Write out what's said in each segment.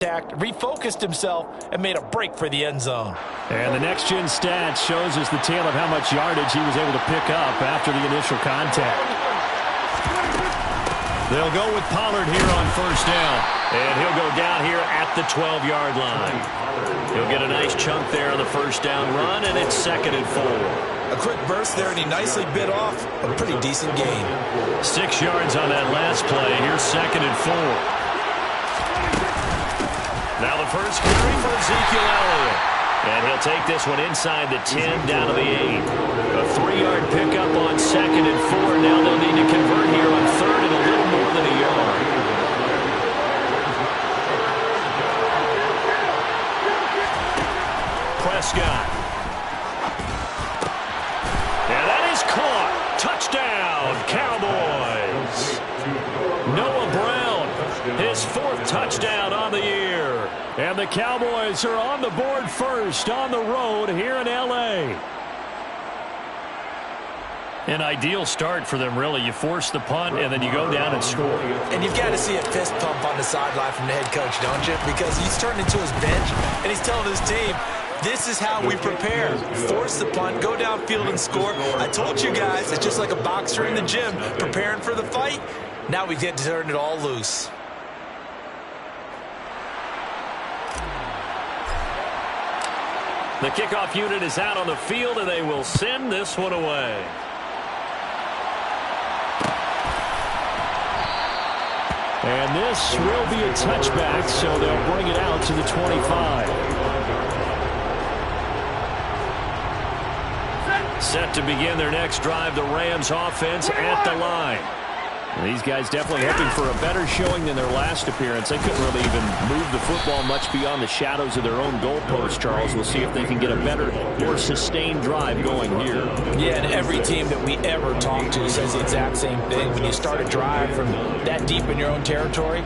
refocused himself, and made a break for the end zone. And the next-gen stat shows us the tale of how much yardage he was able to pick up after the initial contact. They'll go with Pollard here on first down. And he'll go down here at the 12-yard line. He'll get a nice chunk there on the first down run, and it's 2nd and 4. A quick burst there, and he nicely bit off a pretty decent gain. 6 yards on that last play. Here's 2nd and 4. Now the first carry for Ezekiel Elliott. And he'll take this one inside the 10 down to the 8. A 3-yard pickup on 2nd and 4. Now they'll need to convert here on 3rd and a little more than a yard. Prescott. And that is caught. Touchdown, Cowboys. Noah Brown, his 4th touchdown on the year. And the Cowboys are on the board first on the road here in L.A. An ideal start for them, really. You force the punt, and then you go down and score. And you've got to see a fist pump on the sideline from the head coach, don't you? Because he's turning to his bench, and he's telling his team, this is how we prepare. Force the punt, go downfield and score. I told you guys, it's just like a boxer in the gym preparing for the fight. Now we get to turn it all loose. The kickoff unit is out on the field, and they will send this one away. And this will be a touchback, so they'll bring it out to the 25. Set to begin their next drive, the Rams offense at the line. These guys definitely hoping for a better showing than their last appearance. They couldn't really even move the football much beyond the shadows of their own goalpost, Charles. We'll see if they can get a better, more sustained drive going here. Yeah, and every team that we ever talk to says the exact same thing. When you start a drive from that deep in your own territory,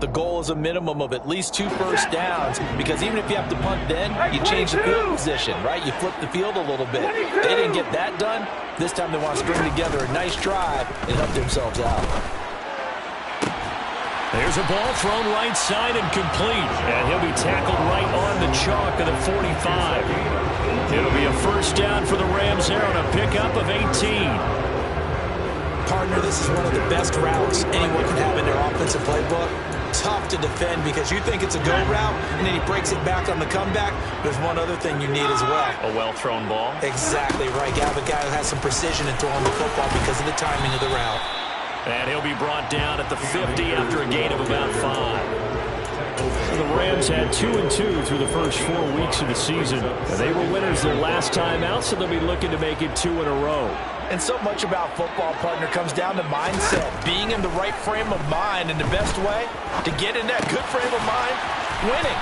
the goal is a minimum of at least 2 first downs, because even if you have to punt then, you change the field position, right? You flip the field a little bit. They didn't get that done. This time they want to string together a nice drive and help themselves out. There's a ball thrown right side and complete. And he'll be tackled right on the chalk of the 45. It'll be a first down for the Rams there on a pickup of 18. Partner, this is one of the best routes anyone can have in their offensive playbook. Tough to defend because you think it's a go route, and then he breaks it back on the comeback. There's one other thing you need as well. A well-thrown ball. Exactly right. You have a guy who has some precision in throwing the football because of the timing of the route. And he'll be brought down at the 50 after a gain of about 5. The Rams had 2-2 through the first 4 weeks of the season. They were winners their last time out, so they'll be looking to make it 2 in a row. And so much about football, partner, comes down to mindset. Being in the right frame of mind, and the best way to get in that good frame of mind, winning.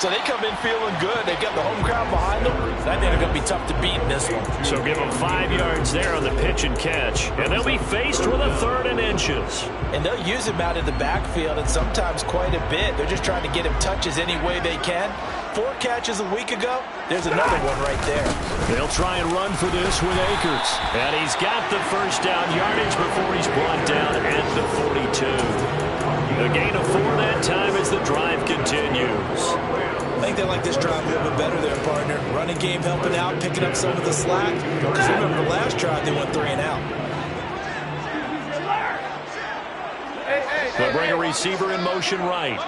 So they come in feeling good. They've got the home crowd behind them. I think they're going to be tough to beat in this one. So give them 5 yards there on the pitch and catch. And they'll be faced with a 3rd and inches. And they'll use him out in the backfield, and sometimes quite a bit. They're just trying to get him touches any way they can. 4 catches a week ago. There's another one right there. They'll try and run for this with Akers. And he's got the first down yardage before he's brought down at the 42. A gain of 4 that time as the drive continues. I think they like this drive a little bit better there, partner. Running game helping out, picking up some of the slack. Because remember the last drive, they went 3 and out. They'll bring a receiver in motion right.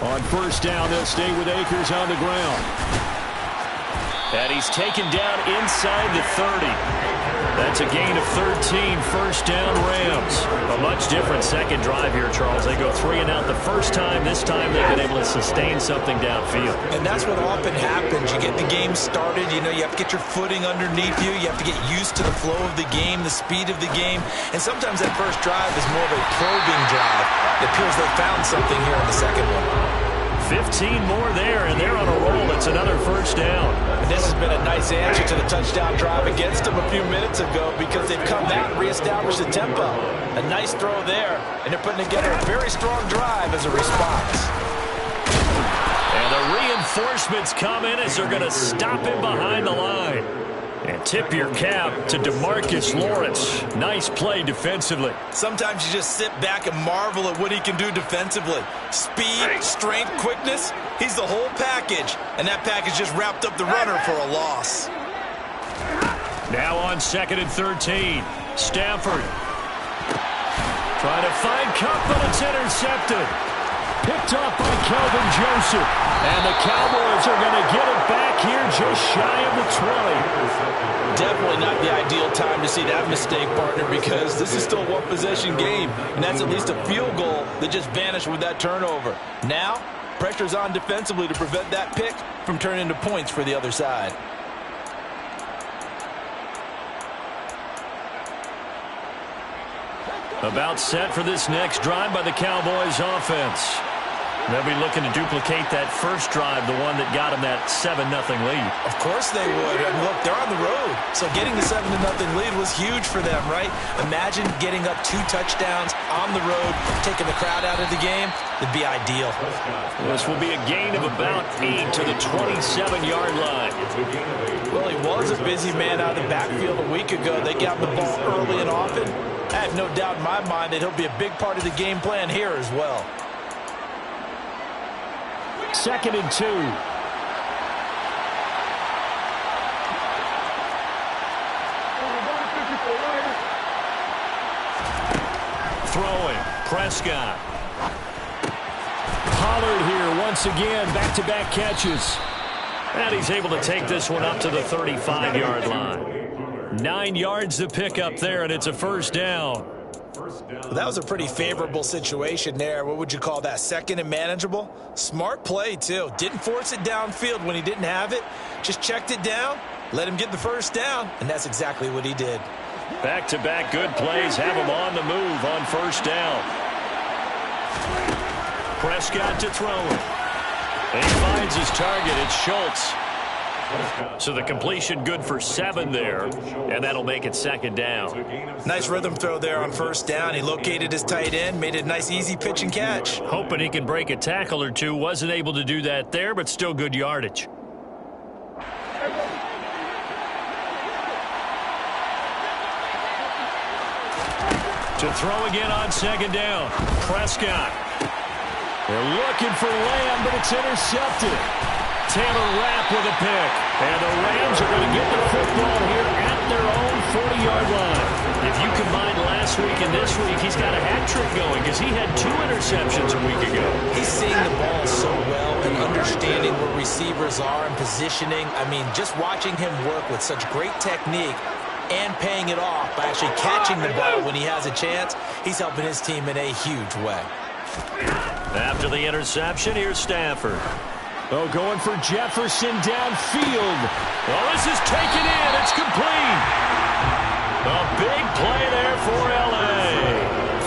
On first down, they'll stay with Akers on the ground. And he's taken down inside the 30. That's a gain of 13, first down Rams. A much different second drive here, Charles. They go 3 and out the first time. This time they've been able to sustain something downfield. And that's what often happens. You get the game started. You know, you have to get your footing underneath you. You have to get used to the flow of the game, the speed of the game. And sometimes that first drive is more of a probing drive. It appears they found something here in the second one. 15 more there, and they're on a roll. It's another first down. And this has been a nice answer to the touchdown drive against them a few minutes ago because they've come out and reestablished the tempo. A nice throw there, and they're putting together a very strong drive as a response. And the reinforcements come in as they're going to stop him behind the line. And tip your cap to DeMarcus Lawrence. Nice play defensively. Sometimes you just sit back and marvel at what he can do defensively. Speed, strength, quickness, he's the whole package. And that package just wrapped up the runner for a loss. Now on 2nd and 13. Stafford trying to find Cup, but it's intercepted. Picked off by Kelvin Joseph. And the Cowboys are going to get it back here just shy of the 20. Definitely not the ideal time to see that mistake, partner, because this is still a one-possession game, and that's at least a field goal that just vanished with that turnover. Now, pressure's on defensively to prevent that pick from turning into points for the other side. About set for this next drive by the Cowboys offense. They'll be looking to duplicate that first drive, the one that got them that 7-0 lead. Of course they would. I mean, look, they're on the road, so getting the 7-0 lead was huge for them, right? Imagine getting up 2 touchdowns on the road, taking the crowd out of the game. It'd be ideal. This will be a gain of about 8 to the 27-yard line. Well, he was a busy man out of the backfield a week ago. They got the ball early and often. I have no doubt in my mind that he'll be a big part of the game plan here as well. 2nd and 2. Throwing. Prescott. Pollard here once again. Back-to-back catches. And he's able to take this one up to the 35-yard line. 9 yards to pick up there, and it's a first down. Well, that was a pretty favorable situation there. What would you call that? 2nd and manageable? Smart play, too. Didn't force it downfield when he didn't have it. Just checked it down, let him get the first down, and that's exactly what he did. Back-to-back good plays have him on the move on first down. Prescott to throw it. And he finds his target. It's Schultz. So the completion good for 7 there, and that'll make it 2nd down. Nice rhythm throw there on first down. He located his tight end, made it a nice easy pitch and catch. Hoping he can break a tackle or two. Wasn't able to do that there, but still good yardage. To throw again on 2nd down. Prescott. They're looking for Lamb, but it's intercepted. Taylor Rapp with a pick. And the Rams are going to get the football here at their own 40-yard line. If you combine last week and this week, he's got a hat trick going because he had 2 interceptions a week ago. He's seeing the ball so well and understanding where receivers are and positioning. I mean, just watching him work with such great technique and paying it off by actually catching the ball when he has a chance, he's helping his team in a huge way. After the interception, here's Stafford. Oh, going for Jefferson downfield. Oh, this is taken in. It's complete. A big play there for L.A.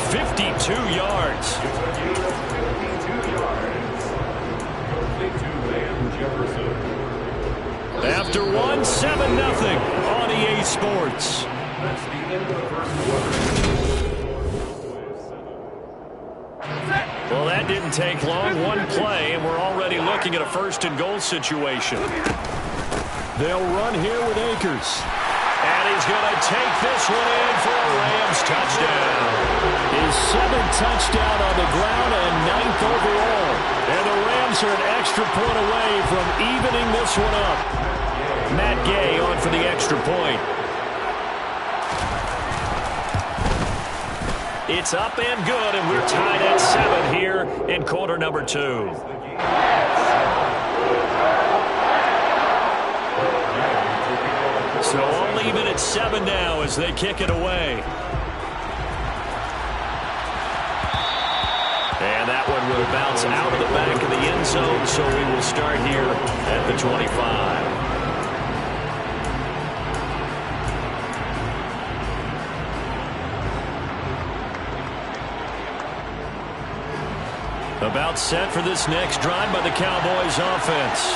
52 yards. After 1, 7-0 on EA Sports. Well, that didn't take long. 1 play, and we're already looking at a 1st and goal situation. They'll run here with Akers. And he's going to take this one in for a Rams touchdown. His 7th touchdown on the ground and 9th overall. And the Rams are an extra point away from evening this one up. Matt Gay on for the extra point. It's up and good, and we're tied at 7 here in quarter number 2. So all even at 7 now as they kick it away. And that one will bounce out of the back of the end zone, so we will start here at the 25. About set for this next drive by the Cowboys offense.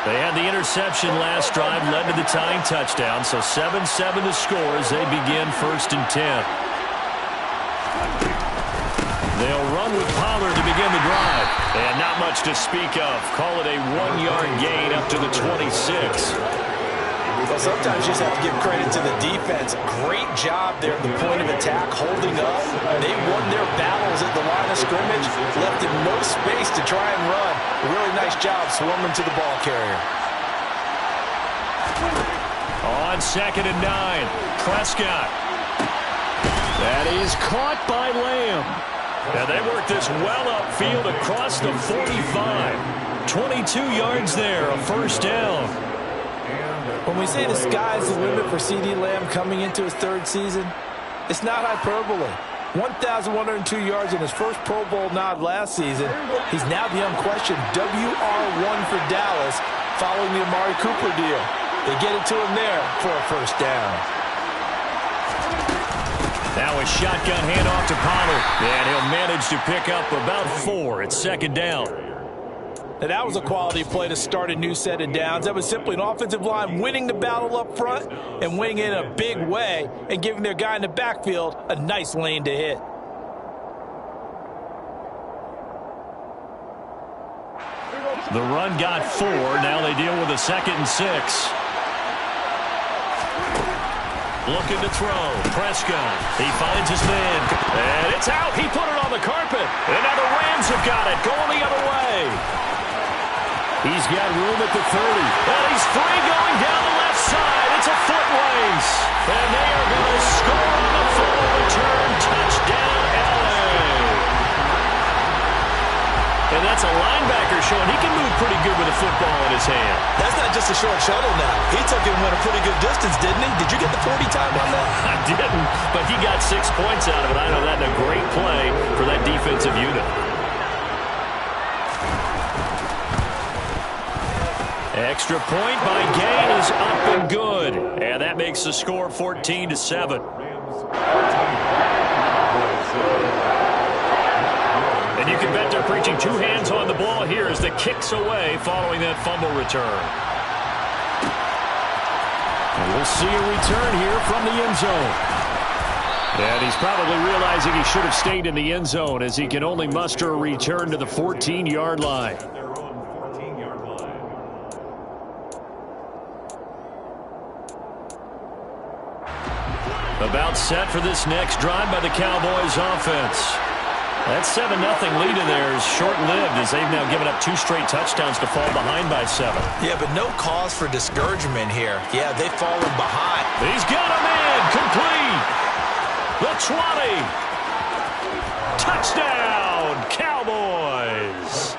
They had the interception last drive, led to the tying touchdown, so 7-7 the score as they begin 1st and 10. They'll run with Pollard to begin the drive. And not much to speak of. Call it a 1-yard gain up to the 26. Well, sometimes you just have to give credit to the defense. Great job there at the point of attack, holding up. They won their battles at the line of scrimmage, left them no space to try and run. A really nice job swarming to the ball carrier. On 2nd and 9, Prescott. That is caught by Lamb. And they work this well upfield across the 45. 22 yards there, a first down. When we say the sky's the limit for C.D. Lamb coming into his 3rd season, it's not hyperbole. 1,102 yards in his first Pro Bowl nod last season. He's now the unquestioned WR1 for Dallas following the Amari Cooper deal. They get it to him there for a first down. Now a shotgun handoff to Pollard. And he'll manage to pick up about 4 at 2nd down. And that was a quality play to start a new set of downs. That was simply an offensive line winning the battle up front and winning it in a big way and giving their guy in the backfield a nice lane to hit. The run got 4. Now they deal with a 2nd and 6. Looking to throw. Prescott. He finds his man. And it's out. He put it on the carpet. And now the Rams have got it. Going the other way. He's got room at the 30. And he's free going down the left side. It's a foot race. And they are going to score on the full return. Touchdown, LA. And that's a linebacker showing he can move pretty good with a football in his hand. That's not just a short shuttle now. He took it and went a pretty good distance, didn't he? Did you get the 40 time on that? I didn't, but he got 6 points out of it. I know that's a great play for that defensive unit. Extra point by Gain is up and good. And that makes the score 14-7. And you can bet they're preaching 2 hands on the ball here as the kick's away following that fumble return. And we'll see a return here from the end zone. And he's probably realizing he should have stayed in the end zone as he can only muster a return to the 14-yard line. About set for this next drive by the Cowboys offense. That 7-0 lead in there is short-lived as they've now given up 2 straight touchdowns to fall behind by 7. Yeah, but no cause for discouragement here. Yeah, they've fallen behind. He's got him in. Complete. The 20. Touchdown, Cowboys.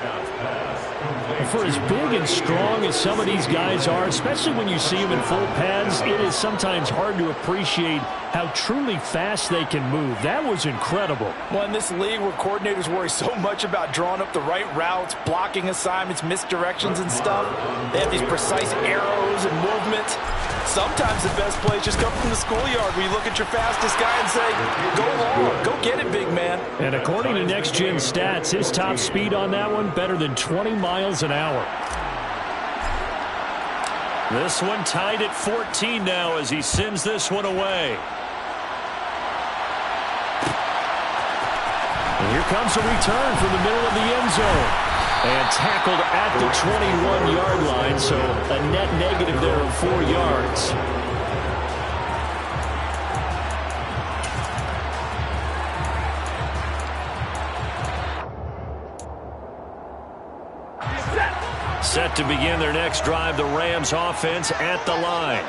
For as big and strong as some of these guys are, especially when you see them in full pads, it is sometimes hard to appreciate how truly fast they can move. That was incredible. Well, in this league where coordinators worry so much about drawing up the right routes, blocking assignments, misdirections and stuff, they have these precise arrows and movements. Sometimes the best plays just come from the schoolyard where you look at your fastest guy and say, go long, go get it, big man. And according to Next Gen Stats, his top speed on that one better than 20 miles an hour. This one tied at 14 now as he sends this one away. And here comes a return from the middle of the end zone. And tackled at the 21-yard line, so a net negative there of 4 yards. Set to begin their next drive, the Rams offense at the line.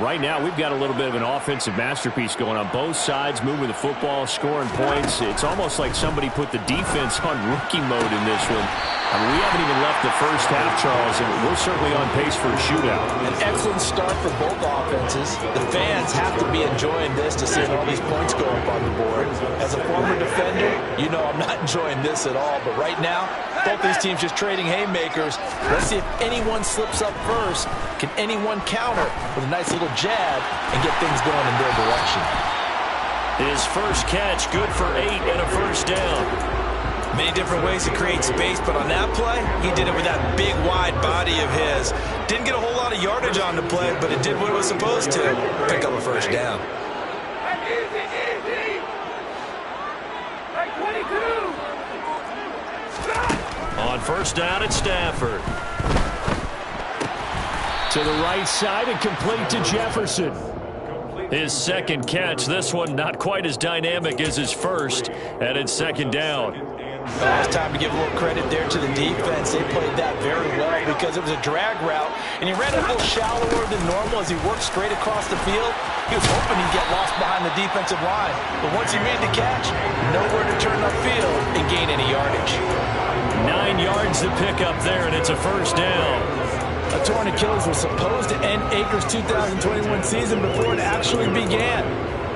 Right now, we've got a little bit of an offensive masterpiece going on both sides, moving the football, scoring points. It's almost like somebody put the defense on rookie mode in this one. I mean, we haven't even left the first half, Charles, and we're certainly on pace for a shootout. An excellent start for both offenses. The fans have to be enjoying this to see all these points go up on the board. As a former defender, you know I'm not enjoying this at all. But right now, both these teams just trading haymakers. Let's see if anyone slips up first. Can anyone counter with a nice little jab and get things going in their direction? His first catch, good for 8 and a first down. Many different ways to create space, but on that play, he did it with that big, wide body of his. Didn't get a whole lot of yardage on the play, but it did what it was supposed to. Pick up a first down. On first down, it's Stafford. To the right side and complete to Jefferson. His second catch. This one not quite as dynamic as his first. And it's second down. Well, it's time to give a little credit there to the defense. They played that very well because it was a drag route, and he ran it a little shallower than normal as he worked straight across the field. He was hoping he'd get lost behind the defensive line, but once he made the catch, nowhere to turn upfield and gain any yardage. 9 yards to pick up there, and it's a first down. A torn Achilles was supposed to end Akers' 2021 season before it actually began.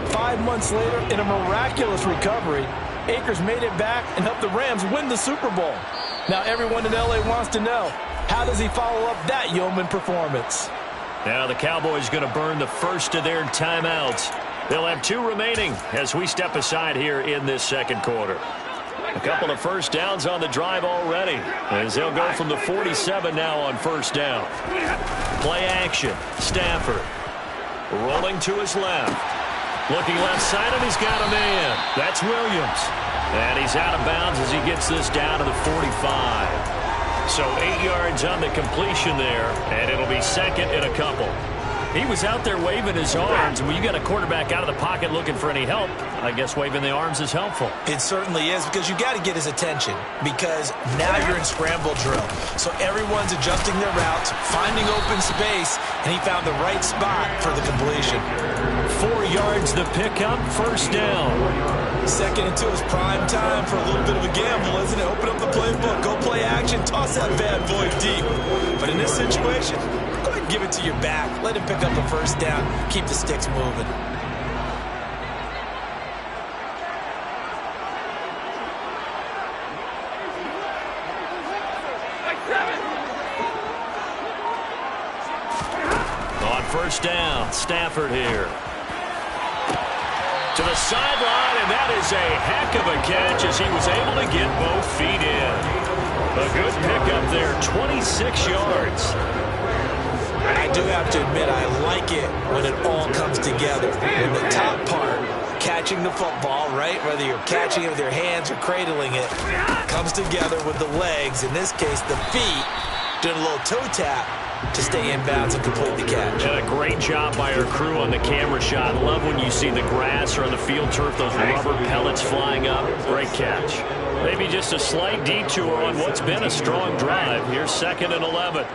5 months later, in a miraculous recovery, Akers made it back and helped the Rams win the Super Bowl. Now everyone in L.A. wants to know, how does he follow up that yeoman performance? Now the Cowboys going to burn the first of their timeouts. They'll have 2 remaining as we step aside here in this second quarter. A couple of first downs on the drive already, as they'll go from the 47 now on first down. Play action. Stafford rolling to his left. Looking left side, and he's got a man. That's Williams. And he's out of bounds as he gets this down to the 45. So 8 yards on the completion there, and it'll be second and a couple. He was out there waving his arms, and when you got a quarterback out of the pocket looking for any help, I guess waving the arms is helpful. It certainly is, because you got to get his attention, because now you're in scramble drill. So everyone's adjusting their routes, finding open space, and he found the right spot for the completion. 4 yards the pickup, first down. Second and 2 is prime time for a little bit of a gamble, isn't it? Open up the playbook, go play action, toss that bad boy deep. But in this situation, go ahead and give it to your back. Let him pick up a first down, keep the sticks moving. On first down, Stafford here. To the sideline, and that is a heck of a catch as he was able to get both feet in. A good pickup there, 26 yards. I do have to admit, I like it when it all comes together. In the top part, catching the football, right? Whether you're catching it with your hands or cradling it, comes together with the legs, in this case the feet, doing a little toe tap to stay in bounds and complete the catch. And a great job by our crew on the camera shot. Love when you see the grass or on the field turf, those rubber pellets flying up. Great catch. Maybe just a slight detour on what's been a strong drive. Here's second and 11.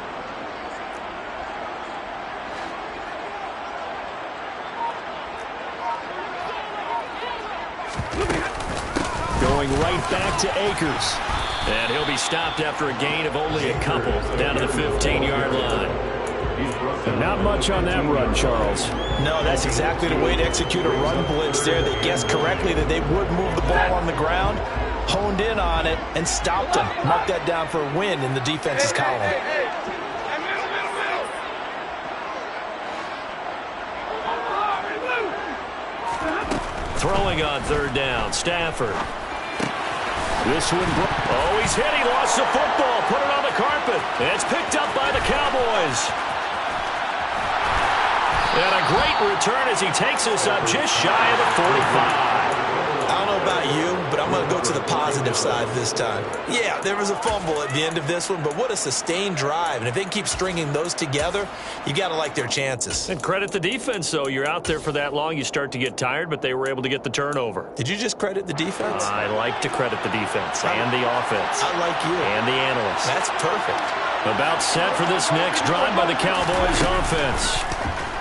Going right back to Akers. And he'll be stopped after a gain of only a couple down to the 15-yard line. Not much on that run, Charles. No, that's exactly the way to execute a run blitz there. They guessed correctly that they would move the ball on the ground, honed in on it, and stopped them. Mark that down for a win in the defense's column. Throwing on third down, Stafford. This one, oh, he's hit. He lost the football. Put it on the carpet. And it's picked up by the Cowboys. And a great return as he takes us up just shy of the 45. I don't know about you, but I'm going to go to the positive side this time. Yeah, there was a fumble at the end of this one, but what a sustained drive. And if they can keep stringing those together, you got to like their chances. And credit the defense, though. You're out there for that long, you start to get tired, but they were able to get the turnover. Did you just credit the defense? I like to credit the defense and the offense. I like you. And the analysts. That's perfect. About set for this next drive by the Cowboys offense.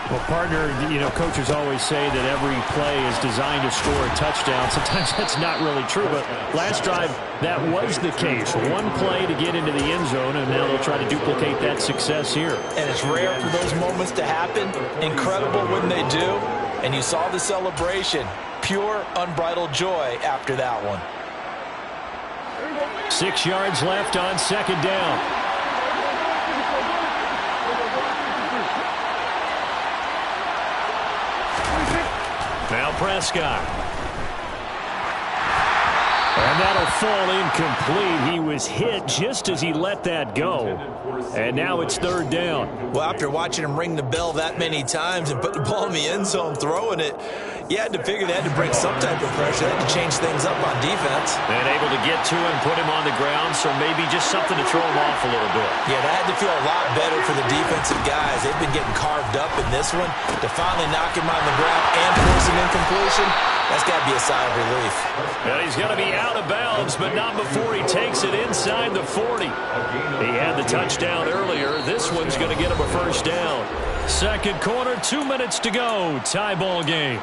Well, partner, you know, coaches always say that every play is designed to score a touchdown. Sometimes that's not really true, but last drive, that was the case. One play to get into the end zone, and now they'll try to duplicate that success here. And it's rare for those moments to happen. Incredible when they do. And you saw the celebration. Pure, unbridled joy after that one. 6 yards left on second down. Now Prescott. And that'll fall incomplete. He was hit just as he let that go. And now it's third down. Well, after watching him ring the bell that many times and put the ball in the end zone, throwing it, you had to figure they had to bring some type of pressure. They had to change things up on defense. And able to get to him, put him on the ground, so maybe just something to throw him off a little bit. Yeah, that had to feel a lot better for the defensive guys. They've been getting carved up in this one. To finally knock him on the ground and force an incompletion, that's got to be a sigh of relief. Well, he's going to be out of bounds, but not before he takes it inside the 40. He had the touchdown earlier. This one's going to get him a first down. Second quarter, 2 minutes to go. Tie ball game.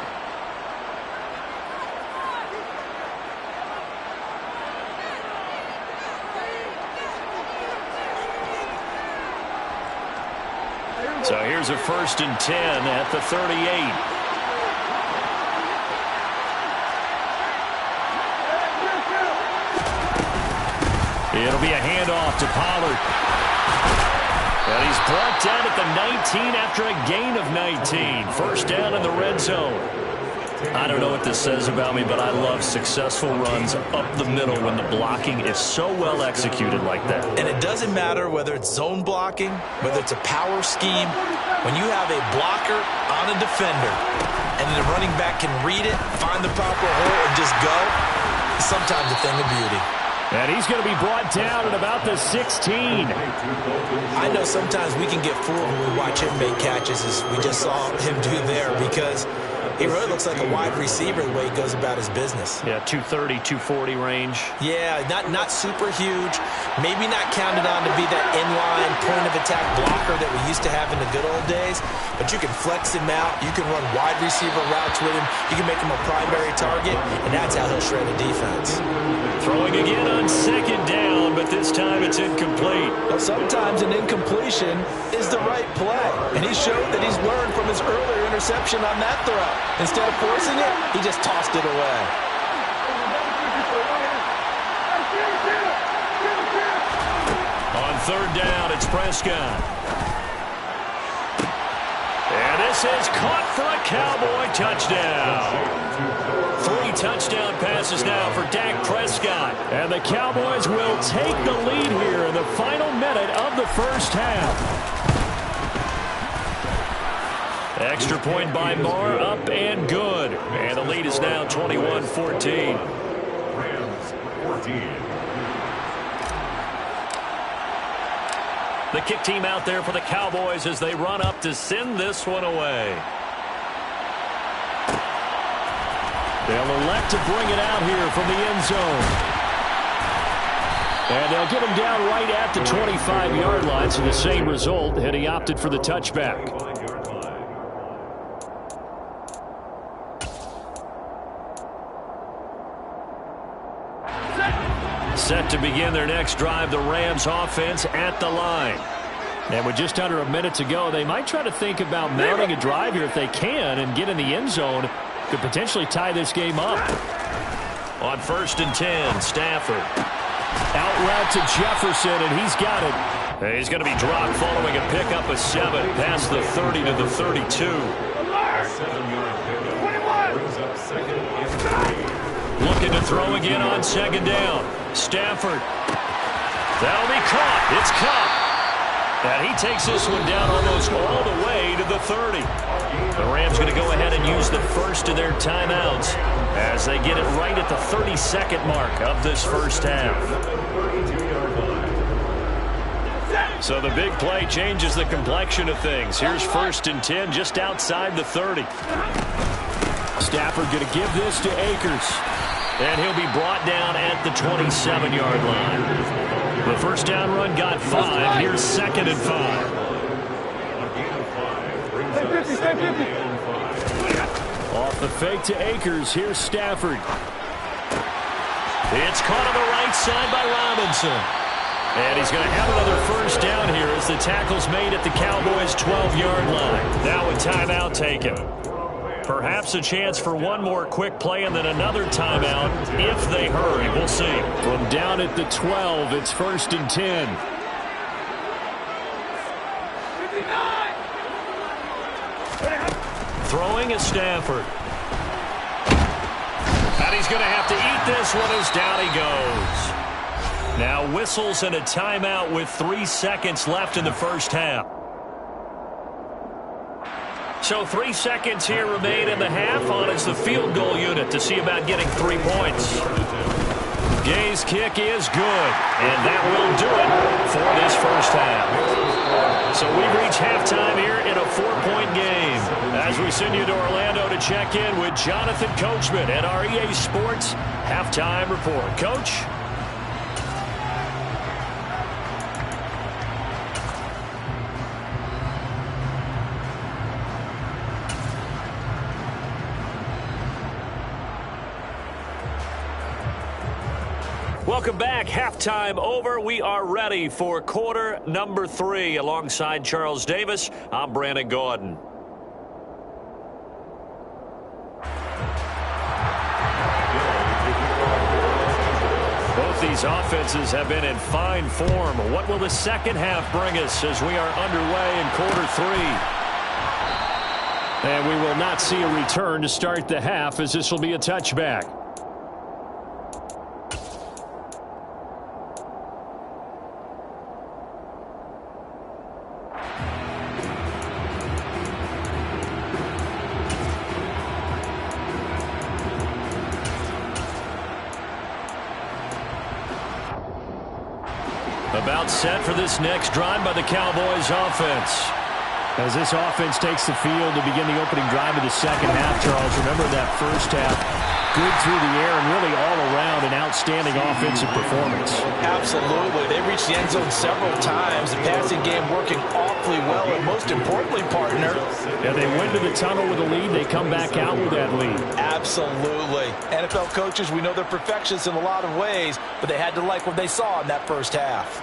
So here's a 1st and 10 at the 38. It'll be a handoff to Pollard. And he's brought down at the 19 after a gain of 19. First down in the red zone. I don't know what this says about me, but I love successful runs up the middle when the blocking is so well executed like that. And it doesn't matter whether it's zone blocking, whether it's a power scheme. When you have a blocker on a defender and the running back can read it, find the proper hole, and just go, it's sometimes a thing of beauty. And he's going to be brought down at about the 16. I know sometimes we can get fooled when we watch him make catches, as we just saw him do there, because he really looks like a wide receiver the way he goes about his business. Yeah, 230, 240 range. Yeah, not super huge. Maybe not counted on to be that inline point-of-attack blocker that we used to have in the good old days. But you can flex him out. You can run wide receiver routes with him. You can make him a primary target, and that's how he'll shred a defense. Throwing again on second down, but this time it's incomplete. Well, sometimes an incompletion is the right play. And he showed that he's learned from his earlier interception on that throw. Instead of forcing it, he just tossed it away. On third down, it's Prescott. And this is caught for a Cowboy touchdown. 3 touchdown passes now for Dak Prescott. And the Cowboys will take the lead here in the final minute of the first half. Extra point by Marr, up and good. And the lead is now 21-14. The kick team out there for the Cowboys as they run up to send this one away. They'll elect to bring it out here from the end zone. And they'll get him down right at the 25-yard line, so the same result, and he opted for the touchback. Set to begin their next drive, the Rams offense at the line. And with just under a minute to go, they might try to think about mounting a drive here if they can and get in the end zone. Could potentially tie this game up. On 1st and 10, Stafford. Out route to Jefferson, and he's got it. He's going to be dropped following a pickup of 7 past the 30 to the 32. Looking to throw again on second down. Stafford. That'll be caught. It's caught. And he takes this one down almost all the way to the 30. The Rams going to go ahead and use the first of their timeouts as they get it right at the 32nd mark of this first half. So the big play changes the complexion of things. Here's 1st and 10 just outside the 30. Stafford going to give this to Akers. And he'll be brought down at the 27-yard line. The first down run got 5. Here's 2nd and 5. Off the fake to Akers. Here's Stafford. It's caught on the right side by Robinson. And he's going to have another first down here as the tackle's made at the Cowboys' 12-yard line. Now a timeout taken. Perhaps a chance for one more quick play and then another timeout if they hurry. We'll see. From down at the 12, it's 1st and 10. Throwing is Stafford. And And he's going to have to eat this one as down he goes. Now whistles and a timeout with 3 seconds left in the first half. So 3 seconds here remain in the half. On is the field goal unit to see about getting 3 points. Gay's kick is good, and that will do it for this first half. So we reach halftime here in a 4-point game. As we send you to Orlando to check in with Jonathan Coachman at our EA Sports Halftime Report. Coach? Welcome back. Halftime over. We are ready for quarter number 3. Alongside Charles Davis, I'm Brandon Gordon. Both these offenses have been in fine form. What will the second half bring us as we are underway in quarter 3? And we will not see a return to start the half, as this will be a touchback. About set for this next drive by the Cowboys offense. As this offense takes the field to begin the opening drive of the second half, Charles, remember that first half, good through the air and really all around an outstanding offensive performance. Absolutely. They reached the end zone several times. The passing game working awfully well, and most importantly, partner. Yeah, they went to the tunnel with a lead. They come back out with that lead. Absolutely. NFL coaches, we know they're perfectionists in a lot of ways, but they had to like what they saw in that first half.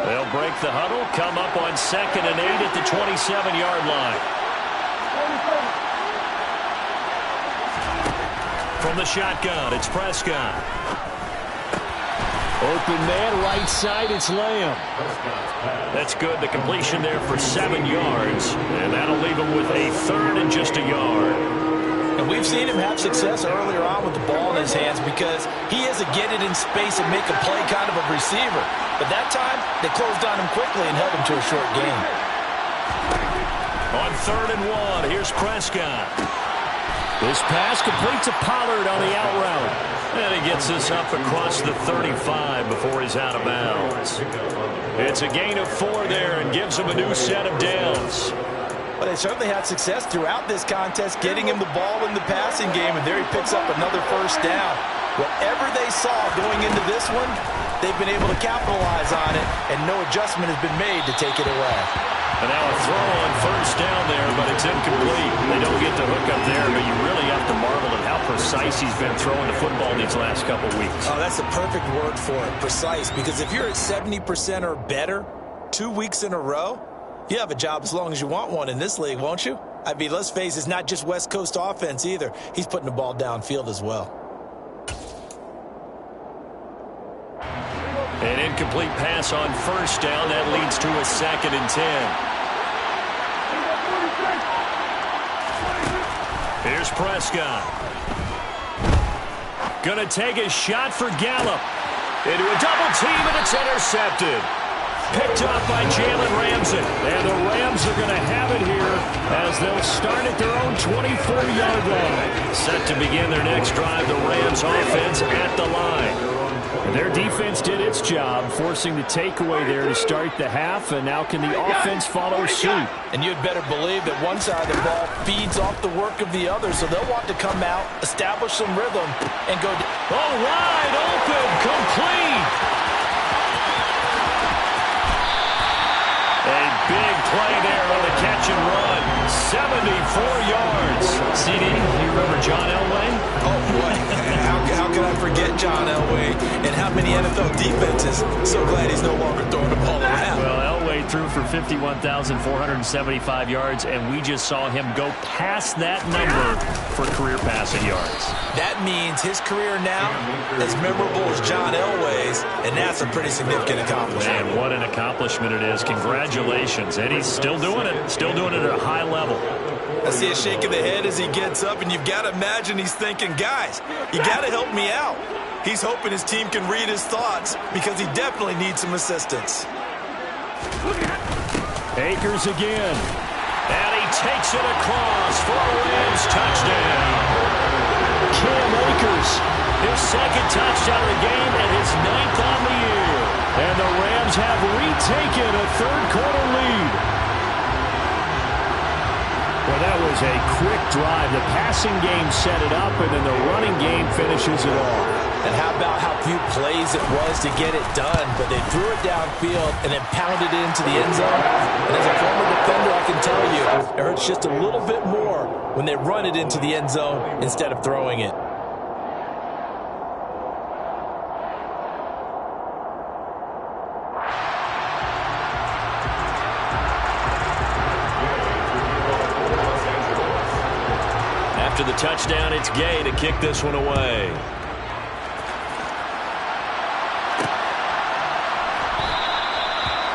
They'll break the huddle, come up on 2nd and 8 at the 27-yard line. From the shotgun, it's Prescott. Open man, right side, it's Lamb. That's good. The completion there for 7 yards, and that'll leave him with a 3rd and just a yard. And we've seen him have success earlier on with the ball in his hands because he is a get it in space and make a play kind of a receiver. But that time, they closed on him quickly and held him to a short gain. On 3rd and 1, here's Prescott. This pass complete to Pollard on the out route. And he gets this up across the 35 before he's out of bounds. It's a gain of 4 there and gives him a new set of downs. But they certainly had success throughout this contest, getting him the ball in the passing game, and there he picks up another first down. Whatever they saw going into this one, they've been able to capitalize on it, and no adjustment has been made to take it away. And now a throw on first down there, but it's incomplete. They don't get the hook up there, but you really have to marvel at how precise he's been throwing the football these last couple weeks. Oh, that's the perfect word for it, precise, because if you're at 70% or better 2 weeks in a row, you have a job as long as you want one in this league, won't you? I mean, let's face it, it's not just West Coast offense either. He's putting the ball downfield as well. An incomplete pass on first down. That leads to a 2nd and 10. Here's Prescott. Gonna take a shot for Gallup. Into a double team, and it's intercepted. Picked up by Jalen Ramsey. And the Rams are going to have it here as they'll start at their own 24-yard line. Set to begin their next drive, the Rams offense at the line. And their defense did its job, forcing the takeaway there to start the half, and now can the offense follow suit? And you'd better believe that one side of the ball feeds off the work of the other, so they'll want to come out, establish some rhythm, and go. Oh, wide open, complete. A big play there on the catch and run. 74 yards. CD, you remember John Elway? Oh, boy. How could I forget John Elway and how many NFL defenses? So glad he's no longer throwing the ball around. Well, Elway threw for 51,475 yards, and we just saw him go past that number for career passing yards. That means his career now is memorable as John Elway's, and that's a pretty significant accomplishment. Man, what an accomplishment it is. Congratulations. And he's still doing it at a high level. I see a shake of the head as he gets up, and you've got to imagine he's thinking, guys, you got to help me out. He's hoping his team can read his thoughts because he definitely needs some assistance. Akers again. And he takes it across for a Rams touchdown. Cam Akers, his second touchdown of the game and his 9th on the year. And the Rams have retaken a third-quarter lead. Well, that was a quick drive. The passing game set it up, and then the running game finishes it off. And how about how few plays it was to get it done, but they threw it downfield and then pounded it into the end zone. And as a former defender, I can tell you, it hurts just a little bit more when they run it into the end zone instead of throwing it. After the touchdown, it's Gay to kick this one away.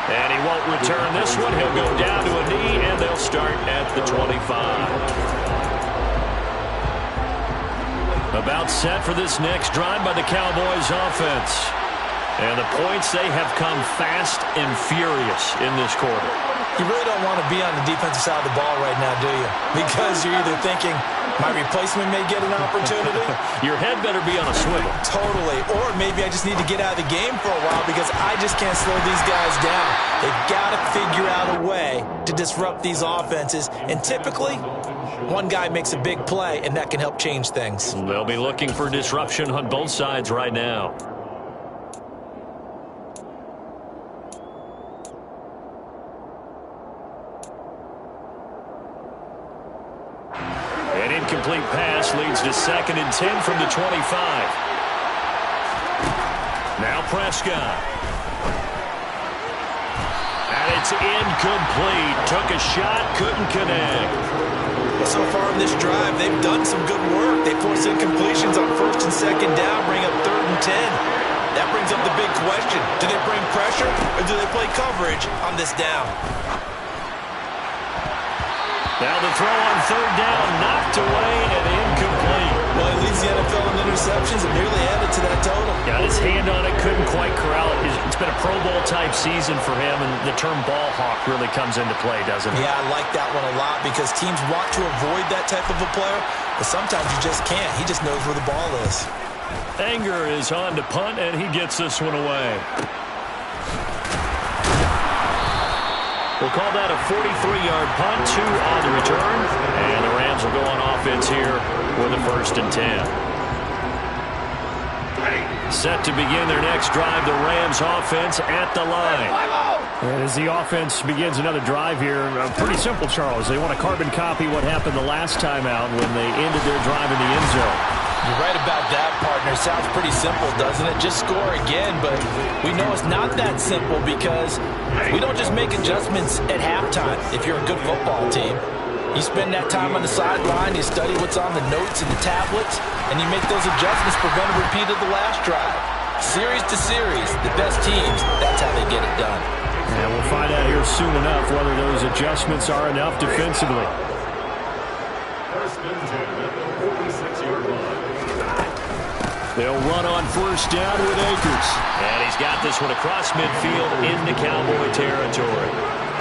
And he won't return this one. He'll go down to a knee, and they'll start at the 25. About set for this next drive by the Cowboys offense. And the points, they have come fast and furious in this quarter. You really don't want to be on the defensive side of the ball right now, do you? Because you're either thinking, my replacement may get an opportunity. Your head better be on a swivel. Totally. Or maybe I just need to get out of the game for a while because I just can't slow these guys down. They've got to figure out a way to disrupt these offenses. And typically, one guy makes a big play, and that can help change things. They'll be looking for disruption on both sides right now. An incomplete pass leads to 2nd and 10 from the 25. Now Prescott. And it's incomplete. Took a shot, couldn't connect. So far in this drive, they've done some good work. They force incompletions on 1st and 2nd down, bring up 3rd and 10. That brings up the big question. Do they bring pressure or do they play coverage on this down? Now the throw on 3rd down, knocked away and incomplete. Well, he leads the NFL in interceptions and nearly added to that total. Got his hand on it, couldn't quite corral it. It's been a Pro Bowl type season for him, and the term ball hawk really comes into play, doesn't it? Yeah, I like that one a lot because teams want to avoid that type of a player, but sometimes you just can't. He just knows where the ball is. Anger is on to punt, and he gets this one away. We'll call that a 43-yard punt, 2 on the return, and the Rams will go on offense here with a 1st and 10. Set to begin their next drive, the Rams offense at the line. And as the offense begins another drive here, pretty simple, Charles. They want to carbon copy what happened the last time out when they ended their drive in the end zone. You're right about that, partner. Sounds pretty simple, doesn't it? Just score again, but we know it's not that simple because we don't just make adjustments at halftime if you're a good football team. You spend that time on the sideline, you study what's on the notes and the tablets, and you make those adjustments, prevent a repeat of the last drive. Series to series, the best teams, that's how they get it done. And we'll find out here soon enough whether those adjustments are enough defensively. They'll run on 1st down with Akers. And he's got this one across midfield into Cowboy territory.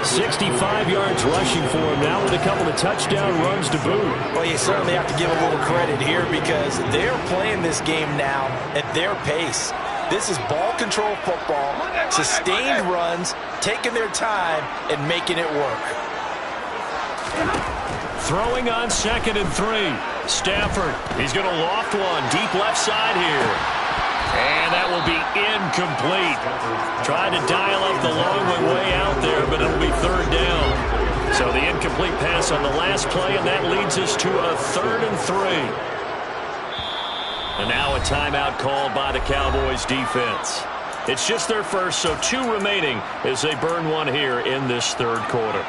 65 yards rushing for him now with a couple of touchdown runs to boot. Well, you certainly have to give a little credit here because they're playing this game now at their pace. This is ball control football, sustained runs, taking their time, and making it work. Throwing on 2nd and 3. Stafford, he's going to loft one deep left side here. And that will be incomplete. Tried to dial up the long way out there, but it'll be 3rd down. So the incomplete pass on the last play, and that leads us to a 3rd and 3. And now a timeout called by the Cowboys defense. It's just their first, so 2 remaining as they burn one here in this 3rd quarter.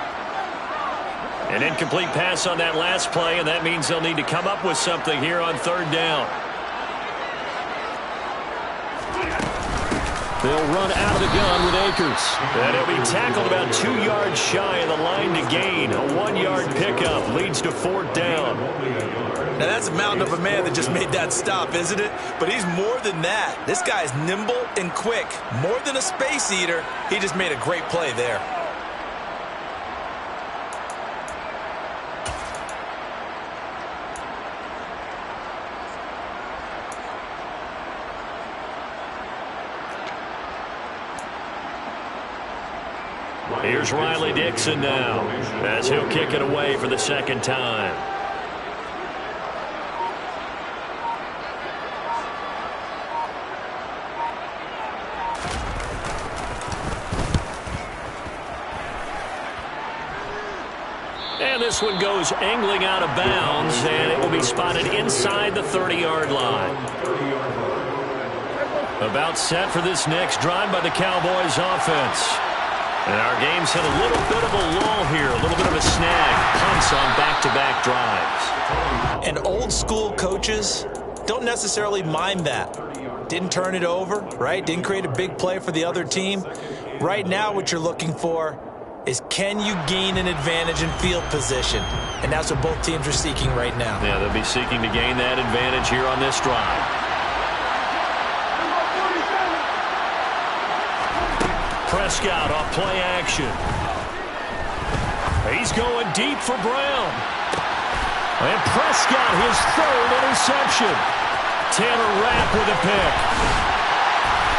An incomplete pass on that last play, and that means they'll need to come up with something here on 3rd down. They'll run out of the gun with Akers. And he'll be tackled about 2 yards shy of the line to gain. A 1-yard pickup leads to 4th down. Now, that's a mountain of a man that just made that stop, isn't it? But he's more than that. This guy's nimble and quick. More than a space eater. He just made a great play there. Here's Riley Dixon now, as he'll kick it away for the 2nd time. And this one goes angling out of bounds, and it will be spotted inside the 30-yard line. About set for this next drive by the Cowboys offense. And our game's hit a little bit of a lull here, a little bit of a snag. Punts on back-to-back drives. And old school coaches don't necessarily mind that. Didn't turn it over, right? Didn't create a big play for the other team. Right now what you're looking for is, can you gain an advantage in field position? And that's what both teams are seeking right now. Yeah, they'll be seeking to gain that advantage here on this drive. Prescott off play action. He's going deep for Brown. And Prescott, his 3rd interception. Taylor Rapp with a pick.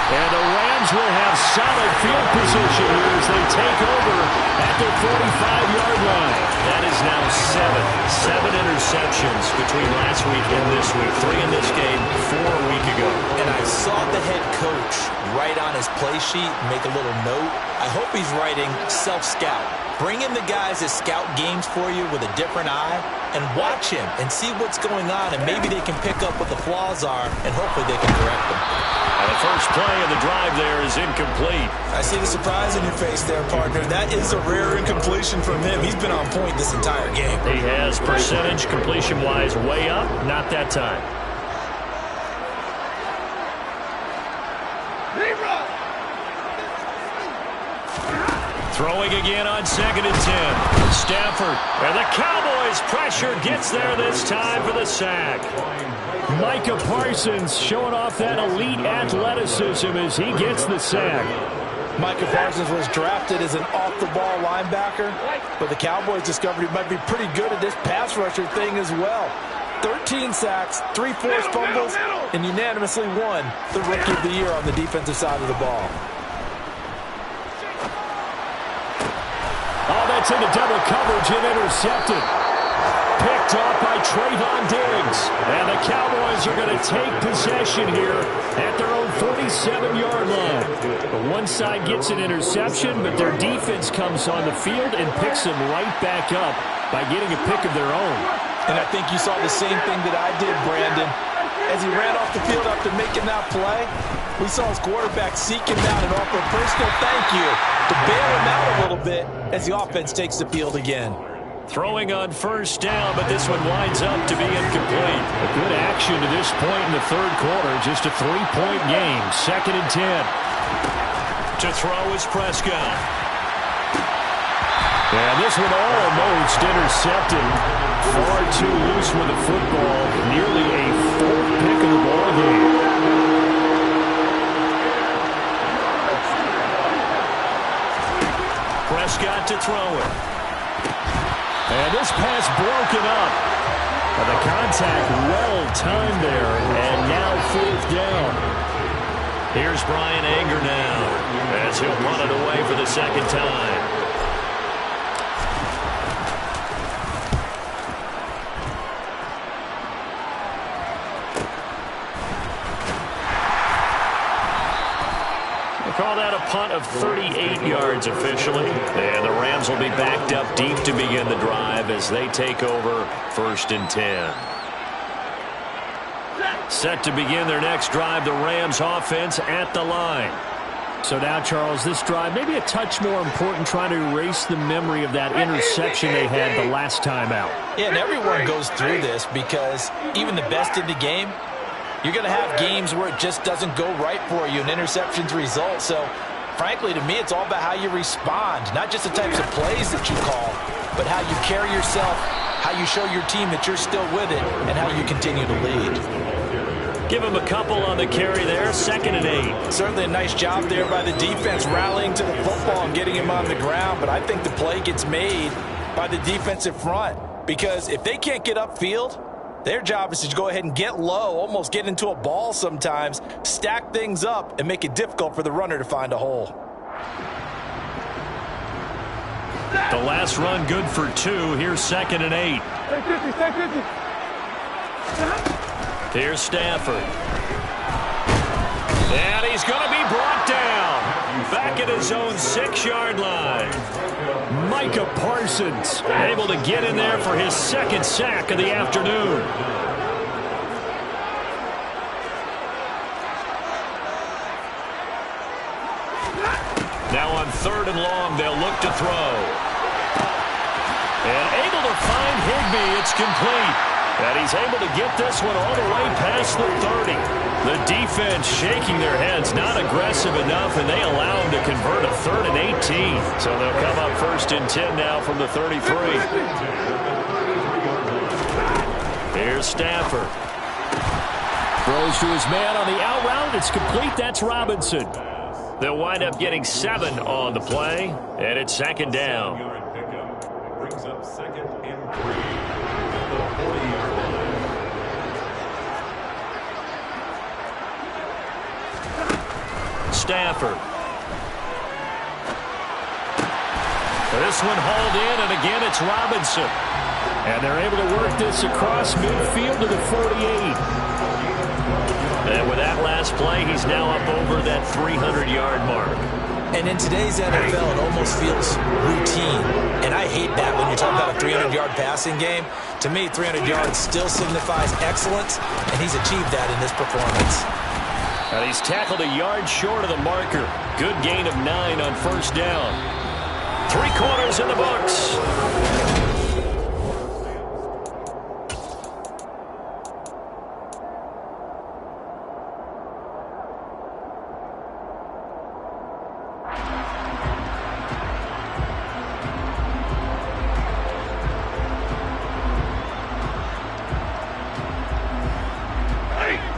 And the Rams will have solid field position here as they take over at their 45-yard line. That is now 7 interceptions between last week and this week. 3 in this game, 4 a week ago. And I saw the head coach write on his play sheet, make a little note. I hope he's writing self-scout. Bring in the guys that scout games for you with a different eye and watch him and see what's going on, and maybe they can pick up what the flaws are, and hopefully they can correct them. And the first play of the drive there is incomplete. I see the surprise in your face there, partner. That is a rare incompletion from him. He's been on point this entire game. He has percentage completion-wise way up, not that time. Throwing again on 2nd and 10. Stafford. And the Cowboys pressure gets there this time for the sack. Micah Parsons showing off that elite athleticism as he gets the sack. Micah Parsons was drafted as an off-the-ball linebacker, but the Cowboys discovered he might be pretty good at this pass rusher thing as well. 13 sacks, 3 forced fumbles, and unanimously won the Rookie of the Year on the defensive side of the ball. Oh, that's into double coverage and intercepted. Picked off by Trayvon Diggs. And the Cowboys are going to take possession here at their own 47-yard line. The one side gets an interception, but their defense comes on the field and picks them right back up by getting a pick of their own. And I think you saw the same thing that I did, Brandon. As he ran off the field after making that play, we saw his quarterback seek him out and offer a personal thank you to bail him out a little bit as the offense takes the field again. Throwing on 1st down, but this one winds up to be incomplete. A good action to this point in the 3rd quarter. Just a 3-point game. 2nd and 10. To throw is Prescott. And this one almost intercepted. Far too loose with the football. Nearly a 4th pick of the ball game. Prescott to throw it. And this pass broken up. And the contact well-timed there. And now 4th down. Here's Brian Anger now as he'll punt it away for the 2nd time. Call that a punt of 38 yards officially. And the Rams will be backed up deep to begin the drive as they take over 1st and 10. Set to begin their next drive, the Rams offense at the line. So now, Charles, this drive maybe a touch more important, trying to erase the memory of that interception they had the last time out. Yeah, and everyone goes through this because even the best in the game, You're going to have games where it just doesn't go right for you and interceptions result. So, frankly, to me, it's all about how you respond. Not just the types of plays that you call, but how you carry yourself, how you show your team that you're still with it, and how you continue to lead. Give him a couple on the carry there, 2nd and 8. Certainly a nice job there by the defense rallying to the football and getting him on the ground, but I think the play gets made by the defensive front because if they can't get upfield, their job is to go ahead and get low, almost get into a ball sometimes, stack things up, and make it difficult for the runner to find a hole. The last run good for 2. Here's 2nd and 8. Here's Stafford. And he's going to be brought down. Back at his own 6-yard line. Micah Parsons able to get in there for his 2nd sack of the afternoon. Now on 3rd and long, they'll look to throw. And able to find Higbee. It's complete. And he's able to get this one all the way past the 30. The defense shaking their heads, not aggressive enough, and they allow him to convert a 3rd and 18. So they'll come up 1st and 10 now from the 33. Here's Stafford. Throws to his man on the out route. It's complete. That's Robinson. They'll wind up getting 7 on the play, and it's 2nd down. Brings up 2nd and 3. The 40-yard line. Stafford. This one hauled in, and again it's Robinson. And they're able to work this across midfield to the 48. And with that last play, he's now up over that 300-yard mark. And in today's NFL, it almost feels routine. And I hate that when you're talking about a 300-yard passing game. To me, 300 yards still signifies excellence, and he's achieved that in this performance. And he's tackled a yard short of the marker. Good gain of 9 on 1st down. 3 quarters in the books.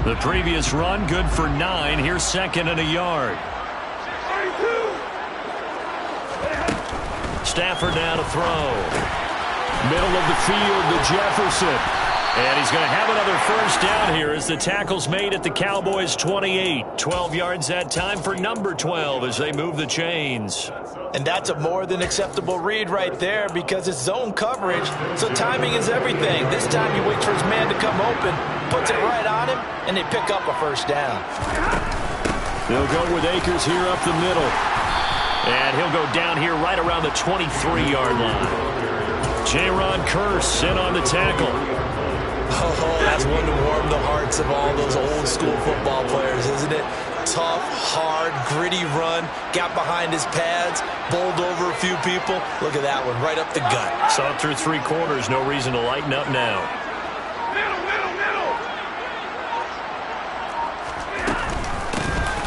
The previous run, good for 9. Here's 2nd and a yard. Stafford now to throw. Middle of the field to Jefferson. And he's going to have another 1st down here as the tackle's made at the Cowboys' 28. 12 yards that time for number 12 as they move the chains. And that's a more than acceptable read right there because it's zone coverage, so timing is everything. This time he waits for his man to come open, puts it right on him, and they pick up a 1st down. They'll go with Akers here up the middle. And he'll go down here right around the 23-yard line. J-Ron Curse in on the tackle. Oh, that's one to warm the hearts of all those old school football players, isn't it? Tough, hard, gritty run, got behind his pads, bowled over a few people. Look at that one, right up the gut. Saw it through 3 quarters, no reason to lighten up now.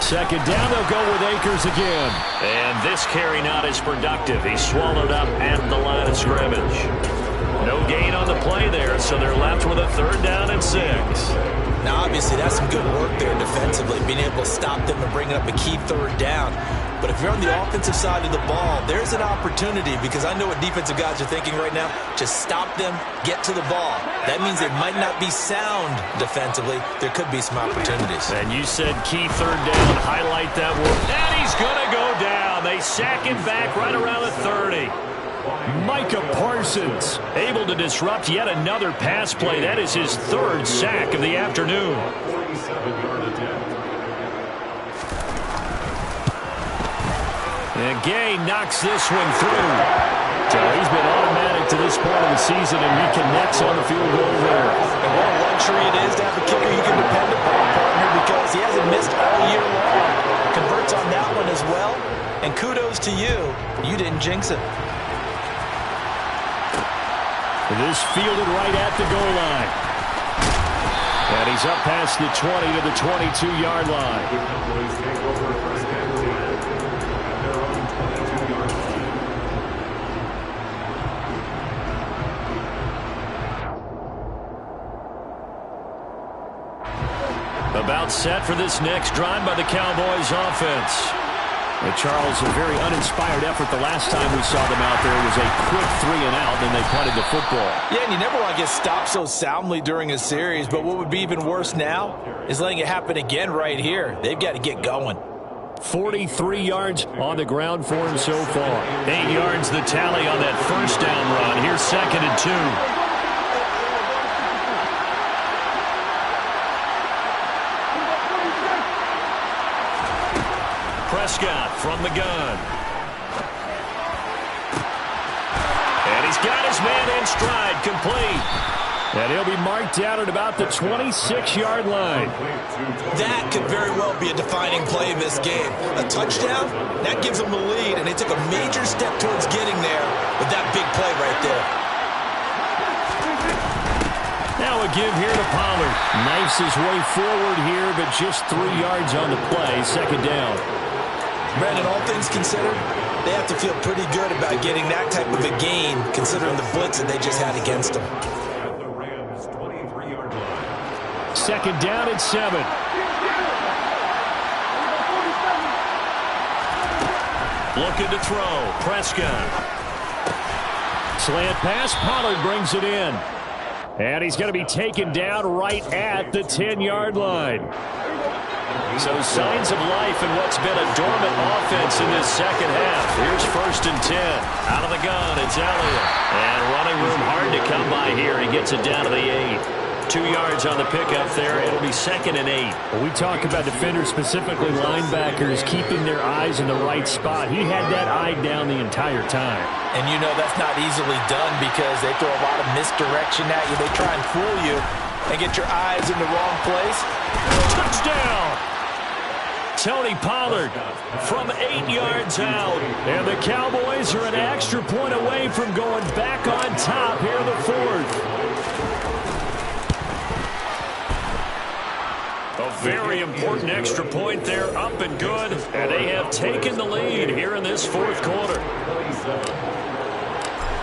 Second down, they'll go with Akers again. And this carry not as productive. He's swallowed up at the line of scrimmage. No gain on the play there, so they're left with a 3rd down and 6. Now, obviously, that's some good work there defensively, being able to stop them and bringing up a key 3rd down. But if you're on the offensive side of the ball, there's an opportunity because I know what defensive guys are thinking right now. Just stop them, get to the ball. That means they might not be sound defensively. There could be some opportunities. And you said key 3rd down. Highlight that one. And he's going to go down. They sack him back right around the 30. Micah Parsons able to disrupt yet another pass play. That is his 3rd sack of the afternoon. And Gay knocks this one through. So he's been automatic to this point of the season, and he connects on the field goal there. And what a luxury it is to have a kicker you can depend upon, partner, because he hasn't missed all year long. Converts on that one as well. And kudos to you. You didn't jinx it. This fielded right at the goal line. And he's up past the 20 to the 22-yard line. The Cowboys take over first and 10 at their own 22-yard line. About set for this next drive by the Cowboys offense. And Charles, a very uninspired effort the last time we saw them out there. It was a quick 3-and-out, then they punted the football. Yeah, and you never want to get stopped so soundly during a series, but what would be even worse now is letting it happen again right here. They've got to get going. 43 yards on the ground for him so far. 8 yards the tally on that first down run. Here's 2nd and 2. Prescott from the gun. And he's got his man in stride, complete. And he'll be marked down at about the 26-yard line. That could very well be a defining play in this game. A touchdown, that gives them the lead, and they took a major step towards getting there with that big play right there. Now a give here to Pollard. Knifes his way forward here, but just 3 yards on the play. 2nd down. Brandon, all things considered, they have to feel pretty good about getting that type of a gain, considering the blitz that they just had against them. At the Rams' 23-yard line. 2nd down and 7. Looking to throw. Prescott. Slant pass. Pollard brings it in. And he's going to be taken down right at the 10-yard line. So signs of life in what's been a dormant offense in this second half. Here's 1st and 10. Out of the gun, it's Elliott. And running room hard to come by here. He gets it down to the 8. 2 yards on the pickup there. It'll be 2nd and 8. When we talk about defenders, specifically linebackers, keeping their eyes in the right spot. He had that eye down the entire time. And you know that's not easily done because they throw a lot of misdirection at you. They try and fool you and get your eyes in the wrong place. Touchdown! Tony Pollard from 8 yards out. And the Cowboys are an extra point away from going back on top here in the 4th. A very important extra point there, up and good. And they have taken the lead here in this 4th quarter.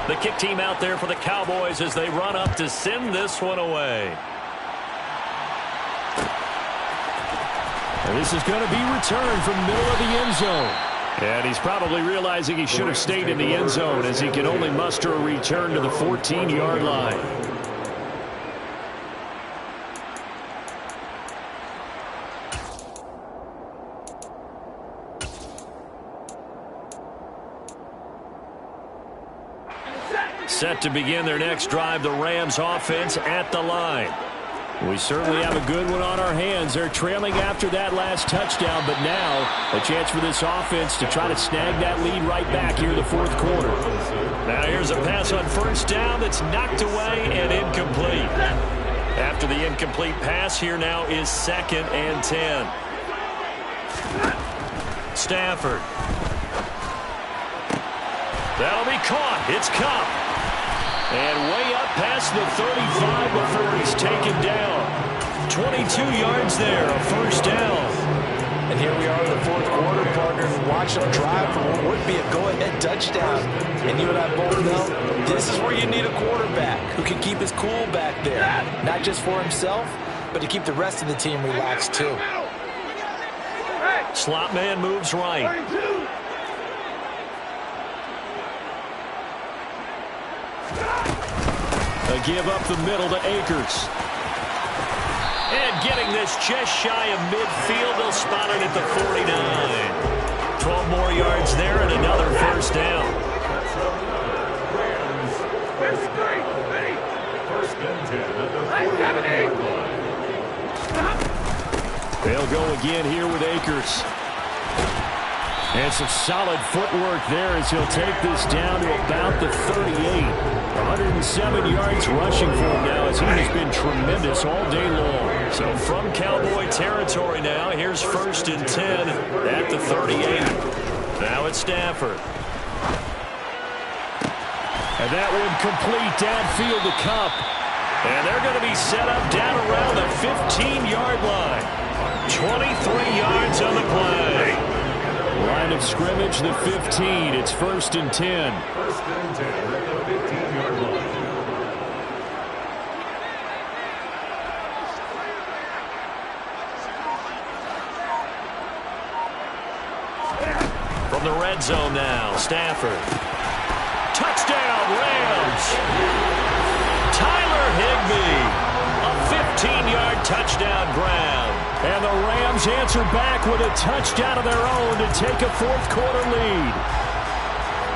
The kick team out there for the Cowboys as they run up to send this one away. And this is going to be returned from middle of the end zone. And he's probably realizing he should have stayed in the end zone as he can only muster a return to the 14-yard line. Set to begin their next drive, the Rams offense at the line. We certainly have a good one on our hands. They're trailing after that last touchdown, but now a chance for this offense to try to snag that lead right back here in the 4th quarter. Now here's a pass on 1st down that's knocked away and incomplete. After the incomplete pass, here now is 2nd and 10. Stafford. That'll be caught. It's Cup. And way up past the 35 before he's taken down. 22 yards there, a 1st down. And here we are in the 4th quarter, partner, and watch them drive for what would be a go-ahead touchdown. And you and I both know this is where you need a quarterback who can keep his cool back there. Not just for himself, but to keep the rest of the team relaxed too. Slot man moves right. A give up the middle to Akers. And getting this just shy of midfield, they'll spot it at the 49. 12 more yards there and another 1st down. They'll go again here with Akers. And some solid footwork there as he'll take this down to about the 38. 107 yards rushing for him now as he has been tremendous all day long. So from Cowboy territory now, here's 1st and 10 at the 38. Now it's Stafford. And that one complete downfield to Cup. And they're going to be set up down around the 15-yard line. 23 yards on the play. Line of scrimmage, the 15. It's 1st and 10. 1st and 10 at the 15-yard line. From the red zone now, Stafford. Touchdown, Rams. Tyler Higbee. A 15-yard touchdown grab. And the Rams answer back with a touchdown of their own to take a fourth-quarter lead.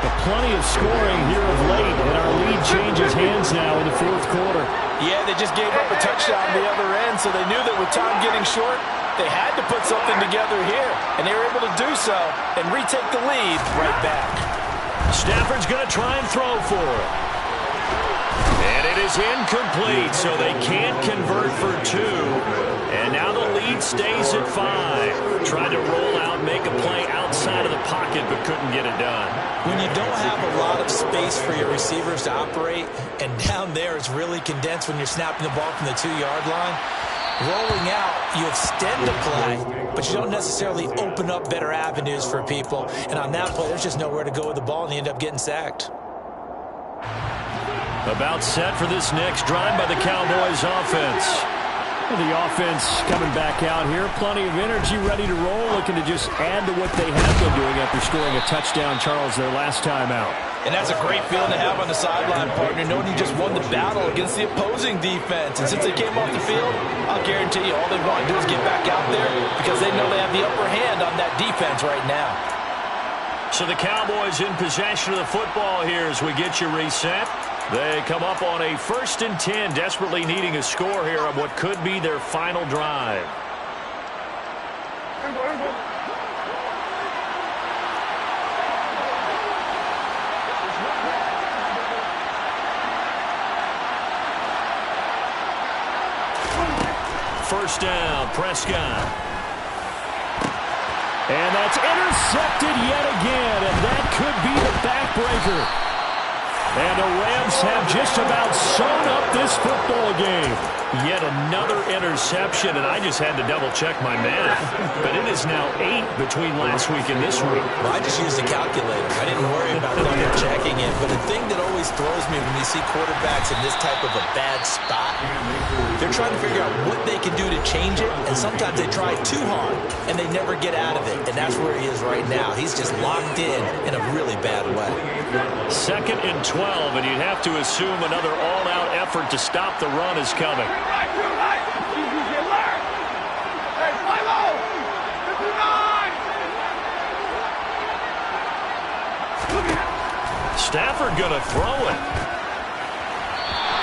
But plenty of scoring here of late, and our lead changes hands now in the fourth quarter. Yeah, they just gave up a touchdown on the other end, so they knew that with time getting short, they had to put something together here, and they were able to do so and retake the lead right back. Stafford's going to try and throw for it. And it is incomplete, so they can't convert for 2. And now the lead stays at 5. Tried to roll out, make a play outside of the pocket, but couldn't get it done. When you don't have a lot of space for your receivers to operate, and down there it's really condensed when you're snapping the ball from the 2-yard line, rolling out, you extend the play, but you don't necessarily open up better avenues for people. And on that play, there's just nowhere to go with the ball, and you end up getting sacked. About set for this next drive by the Cowboys offense. The offense coming back out here. Plenty of energy, ready to roll, looking to just add to what they have been doing after scoring a touchdown, Charles, their last time out. And that's a great feeling to have on the sideline, partner, knowing you just won the battle against the opposing defense. And since they came off the field, I'll guarantee you all they want to do is get back out there because they know they have the upper hand on that defense right now. So the Cowboys in possession of the football here as we get you reset. They come up on a 1st and 10, desperately needing a score here on what could be their final drive. First down, Prescott. And that's intercepted yet again, and that could be the backbreaker. And the Rams have just about sewn up this football game. Yet another interception, and I just had to double-check my math. But it is now 8 between last week and this week. Well, I just used a calculator. I didn't worry about double-checking it. But the thing that always throws me when you see quarterbacks in this type of a bad spot, they're trying to figure out what they can do to change it. And sometimes they try too hard, and they never get out of it. And that's where he is right now. He's just locked in a really bad way. 2nd and 12, and you'd have to assume another all-out effort to stop the run is coming. Stafford gonna throw it.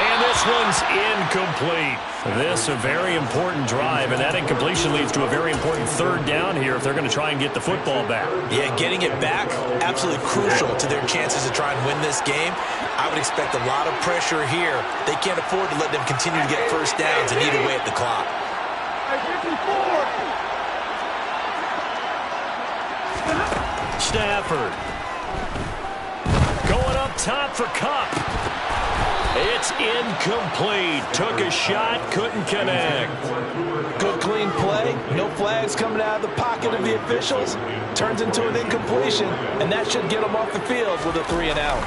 And this one's incomplete. This a very important drive, and that incompletion leads to a very important 3rd down here if they're going to try and get the football back. Yeah, getting it back, absolutely crucial to their chances to try and win this game. I would expect a lot of pressure here. They can't afford to let them continue to get first downs and eat away at the clock. Stafford. Going up top for Kupp. It's incomplete. Took a shot, couldn't connect. Good clean play. No flags coming out of the pocket of the officials. Turns into an incompletion, and that should get them off the field with a 3-and-out.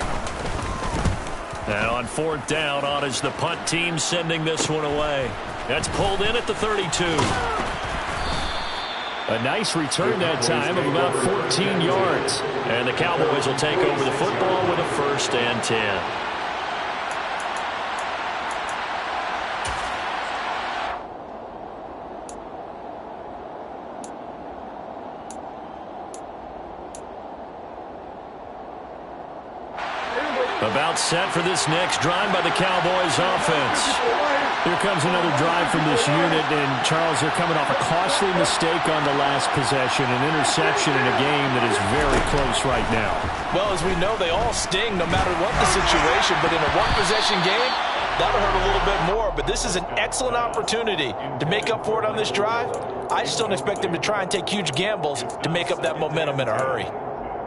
And on 4th down, on is the punt team sending this one away. That's pulled in at the 32. A nice return that time of about 14 yards. And the Cowboys will take over the football with a 1st and 10. About set for this next drive by the Cowboys offense. Here comes another drive from this unit, and Charles, they're coming off a costly mistake on the last possession, an interception in a game that is very close right now. Well, as we know, they all sting no matter what the situation, but in a one-possession game, that'll hurt a little bit more. But this is an excellent opportunity to make up for it on this drive. I just don't expect them to try and take huge gambles to make up that momentum in a hurry.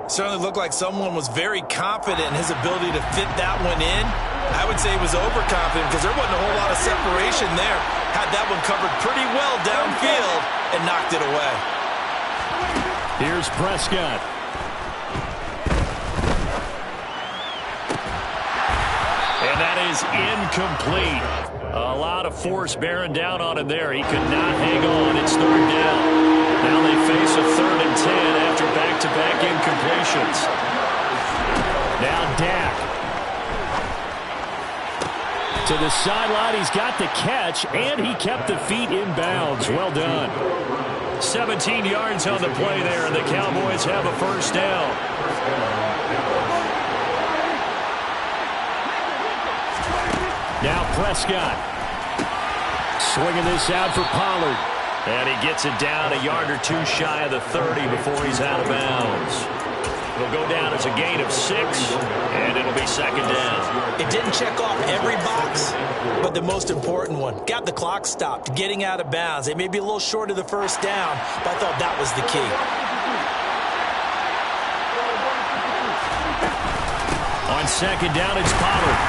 Certainly looked like someone was very confident in his ability to fit that one in. I would say he was overconfident because there wasn't a whole lot of separation there. Had that one covered pretty well downfield and knocked it away. Here's Prescott. And that is incomplete. A lot of force bearing down on him there. He could not hang on. It's third down. Now they face a 3rd and 10 after back-to-back incompletions. Now Dak. To the sideline, he's got the catch, and he kept the feet in bounds. Well done. 17 yards on the play there, and the Cowboys have a first down. Now Prescott. Swinging this out for Pollard. And he gets it down a yard or two shy of the 30 before he's out of bounds. It'll go down as a gain of 6, and it'll be second down. It didn't check off every box, but the most important one. Got the clock stopped, getting out of bounds. It may be a little short of the first down, but I thought that was the key. On second down, it's Pollard.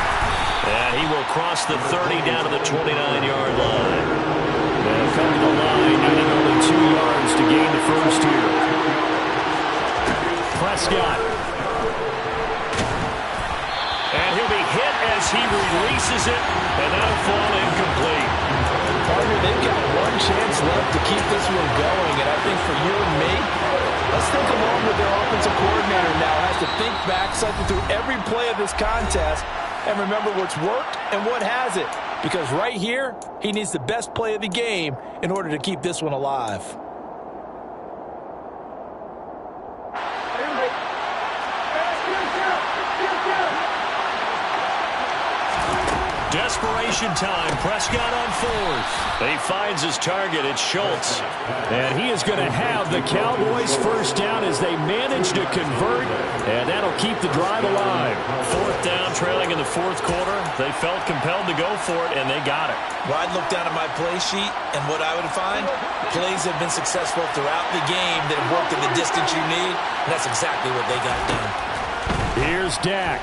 And he will cross the 30 down to the 29-yard line. They'll come to the line, needing only 2 yards to gain the first here. Prescott. And he'll be hit as he releases it, and that'll fall incomplete. Partner, they've got one chance left to keep this one going, and I think for you and me, let's think along with their offensive coordinator now. Has to think back, cycle through every play of this contest, and remember what's worked and what hasn't. Because right here, he needs the best play of the game in order to keep this one alive. Desperation time. Prescott on 4th. He finds his target. It's Schultz. And he is going to have the Cowboys first down as they manage to convert. And that'll keep the drive alive. 4th down, trailing in the 4th quarter. They felt compelled to go for it, and they got it. Well, I'd look down at my play sheet, and what I would find, plays have been successful throughout the game that have worked in the distance you need, and that's exactly what they got done. Here's Dak.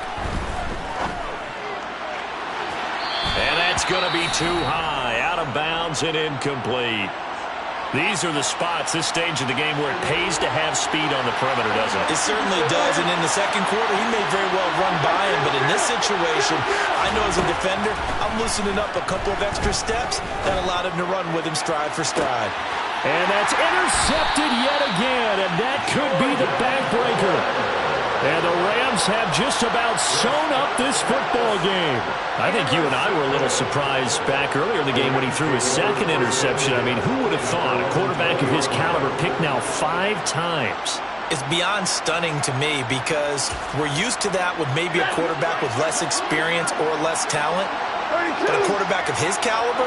And that's going to be too high, out of bounds and incomplete. These are the spots, this stage of the game, where it pays to have speed on the perimeter, doesn't it? It certainly does, and in the second quarter, he may very well run by him, but in this situation, I know as a defender, I'm loosening up a couple of extra steps that allowed him to run with him stride for stride. And that's intercepted yet again, and that could be the backbreaker. And the Rams have just about sewn up this football game. I think you and I were a little surprised back earlier in the game when he threw his second interception. I mean, who would have thought a quarterback of his caliber picked now 5 times? It's beyond stunning to me because we're used to that with maybe a quarterback with less experience or less talent. But a quarterback of his caliber,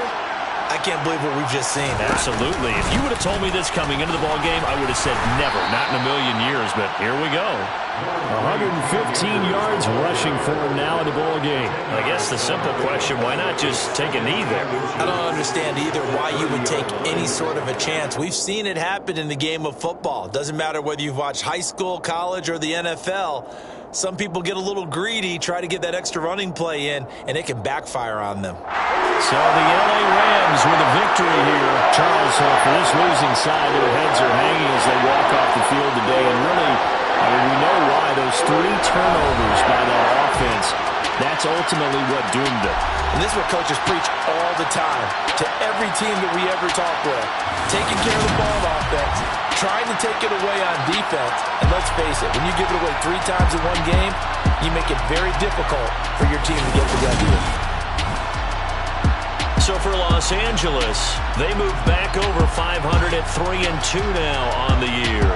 I can't believe what we've just seen. Absolutely. If you would have told me this coming into the ball game, I would have said never, not in a million years. But here we go. 115 yards rushing for him now in the ball game. I guess the simple question, why not just take a knee there? I don't understand either why you would take any sort of a chance. We've seen it happen in the game of football. Doesn't matter whether you've watched high school, college, or the NFL. Some people get a little greedy, try to get that extra running play in, and it can backfire on them. So the L.A. Rams with a victory here. Charles, for this losing side, their heads are hanging as they walk off the field today. And really, I mean, we know why. Those 3 turnovers by that offense, that's ultimately what doomed them. And this is what coaches preach all the time to every team that we ever talk with. Taking care of the ball on offense, trying to take it away on defense. And let's face it, when you give it away 3 times in one game, you make it very difficult for your team to get the W. So for Los Angeles, they move back over 500 at 3-2 now on the year.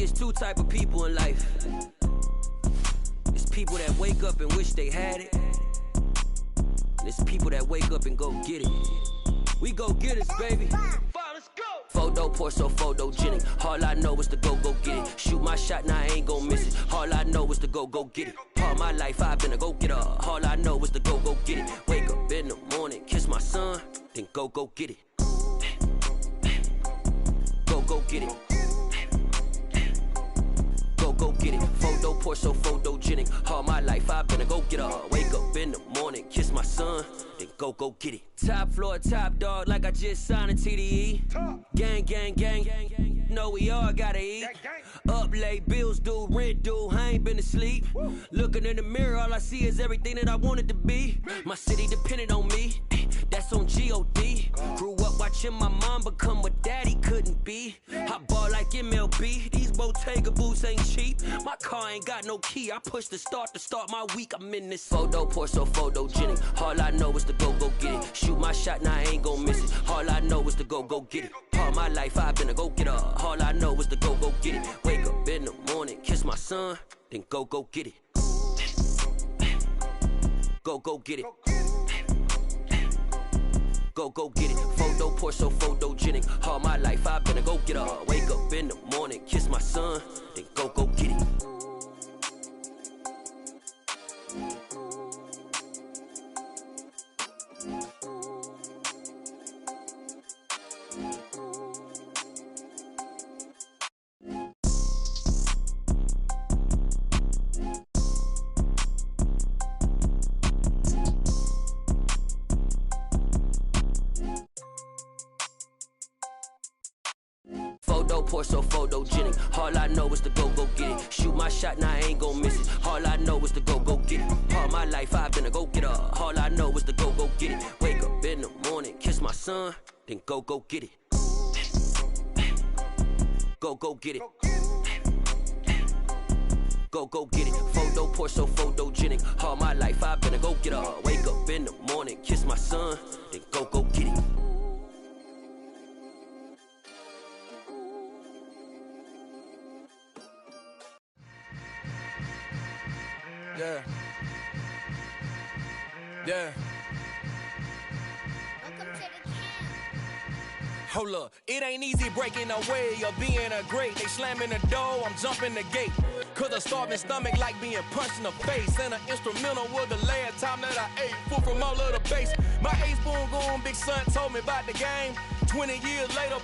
it's two type of people in life. It's people that wake up and wish they had it. And it's people that wake up and go get it. We go get it, baby. Let's go. Photo pour so photogenic. All I know is to go get it. Shoot my shot, now I ain't gon' miss it. All I know is to go get it. All my life I've been a go-getter. All I know is to go get it. Wake up in the morning, kiss my son, then go get it. Go get it. Go get it. Photo pour so photogenic. All my life I've been a go-getter. Wake up in the morning, kiss my son, then go get it. Top floor, top dog, like I just signed a TDE. Gang. Know we all gotta eat. Up late, bills due, rent due, I ain't been asleep. Looking in the mirror, all I see is everything that I wanted to be. My city depended on me, that's on G.O.D. Grew up watching my mom become what daddy couldn't be. I ball like MLB, these Bottega boots ain't cheap. My car ain't got no key, I push the start to start my week. I'm in this photo pour so photogenic. All I know is to go get it. Shoot my shot, now I ain't gon' miss it. All I know is to go get it. All my life I've been a go-getter. All I know is to go get it. Wake up in the morning, kiss my son, then go get it. Go get it. Go get it. Photo pour so photogenic. All my life I've been a go-getter. Wake up in the morning, kiss my son, then go get it. Photo pour so photogenic. All I know is to go get it. Shoot my shot, now I ain't gon' miss it. All I know is to go get it. All my life I've been a go-getter. All I know is to go get it. Wake up in the morning, kiss my son, then go get it. Go get it. Go get it. Photo pour so photogenic. All my life I've been a go-getter. Wake up in the morning, kiss my son, then go get it. Yeah. Hold up, it ain't easy breaking away or being a great. They slamming the door, I'm jumping the gate. Cause a starving stomach like being punched in the face. And an instrumental was the last time that I ate food from all of the base. My A-spoon going, big son told me about the game. 20 years later,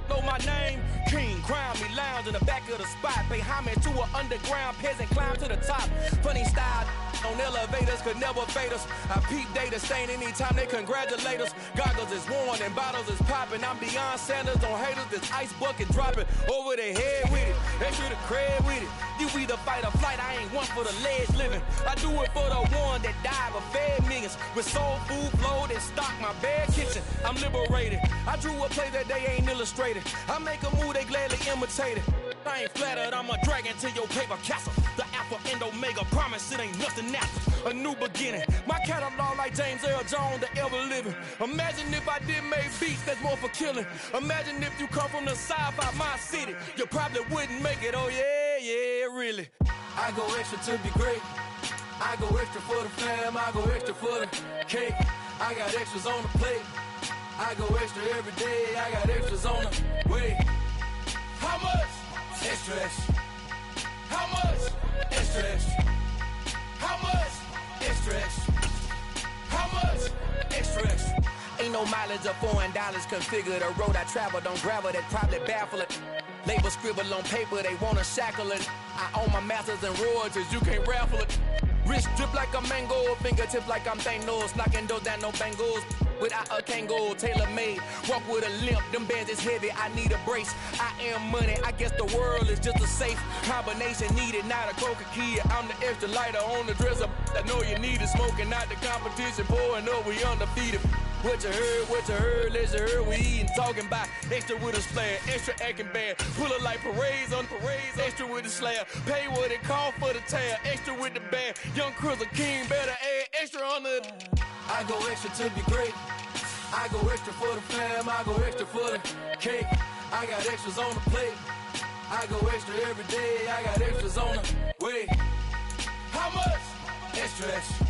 know my name. King, crown me, lounge in the back of the spot. Pay homage to an underground peasant, climb to the top. Funny style on elevators could never fade us. I peep data stain anytime they congratulate us. Goggles is worn and bottles is popping. I'm Deion Sanders on haters, this ice bucket dropping over their head with it. They should have cred with it. You either fight or flight, I ain't one for the ledge living. I do it for the one that died but fed millions. With soul food flowed and stocked my bad kitchen. I'm liberated. I drew a play that they ain't illustrated. I make a move, they gladly imitate it. I ain't flattered, I'm a dragon to your paper castle. The Alpha and Omega, promise it ain't nothing after. A new beginning. My catalog like James Earl Jones, the ever living. Imagine if I did make beats that's more for killing. Imagine if you come from the south out my city. You probably wouldn't make it, oh yeah, really. I go extra to be great. I go extra for the fam, I go extra for the cake. I got extras on the plate. I go extra every day, I got extras on the way. How much? Extra, extra. How much? Extra, extra. How much? Extra, extra. How much? Extra, extra. Ain't no mileage or $4 configure the road I travel. Don't gravel that probably baffle it. Label scribble on paper, they wanna shackle it. I own my masters and royalties, you can't raffle it. Wrist drip like a mango, fingertips like I'm Thanos. Knocking those down, no bangles. Without a Kango, tailor-made. Walk with a limp, them bands is heavy, I need a brace. I am money, I guess the world is just a safe combination needed, not a coca-key. I'm the extra lighter on the dresser. I know you need it, smoking out the competition, pouring up, we undefeated. What you heard, let's you heard, we eatin', talking about extra with a slayer, extra acting bad, pull it like parades on parades, extra with the slayer, pay what it cost for the tail, extra with the band, young Chris a king, better add extra on the. I go extra to be great, I go extra for the fam, I go extra for the cake, I got extras on the plate, I go extra every day, I got extras on the way. How much? Extra, extra.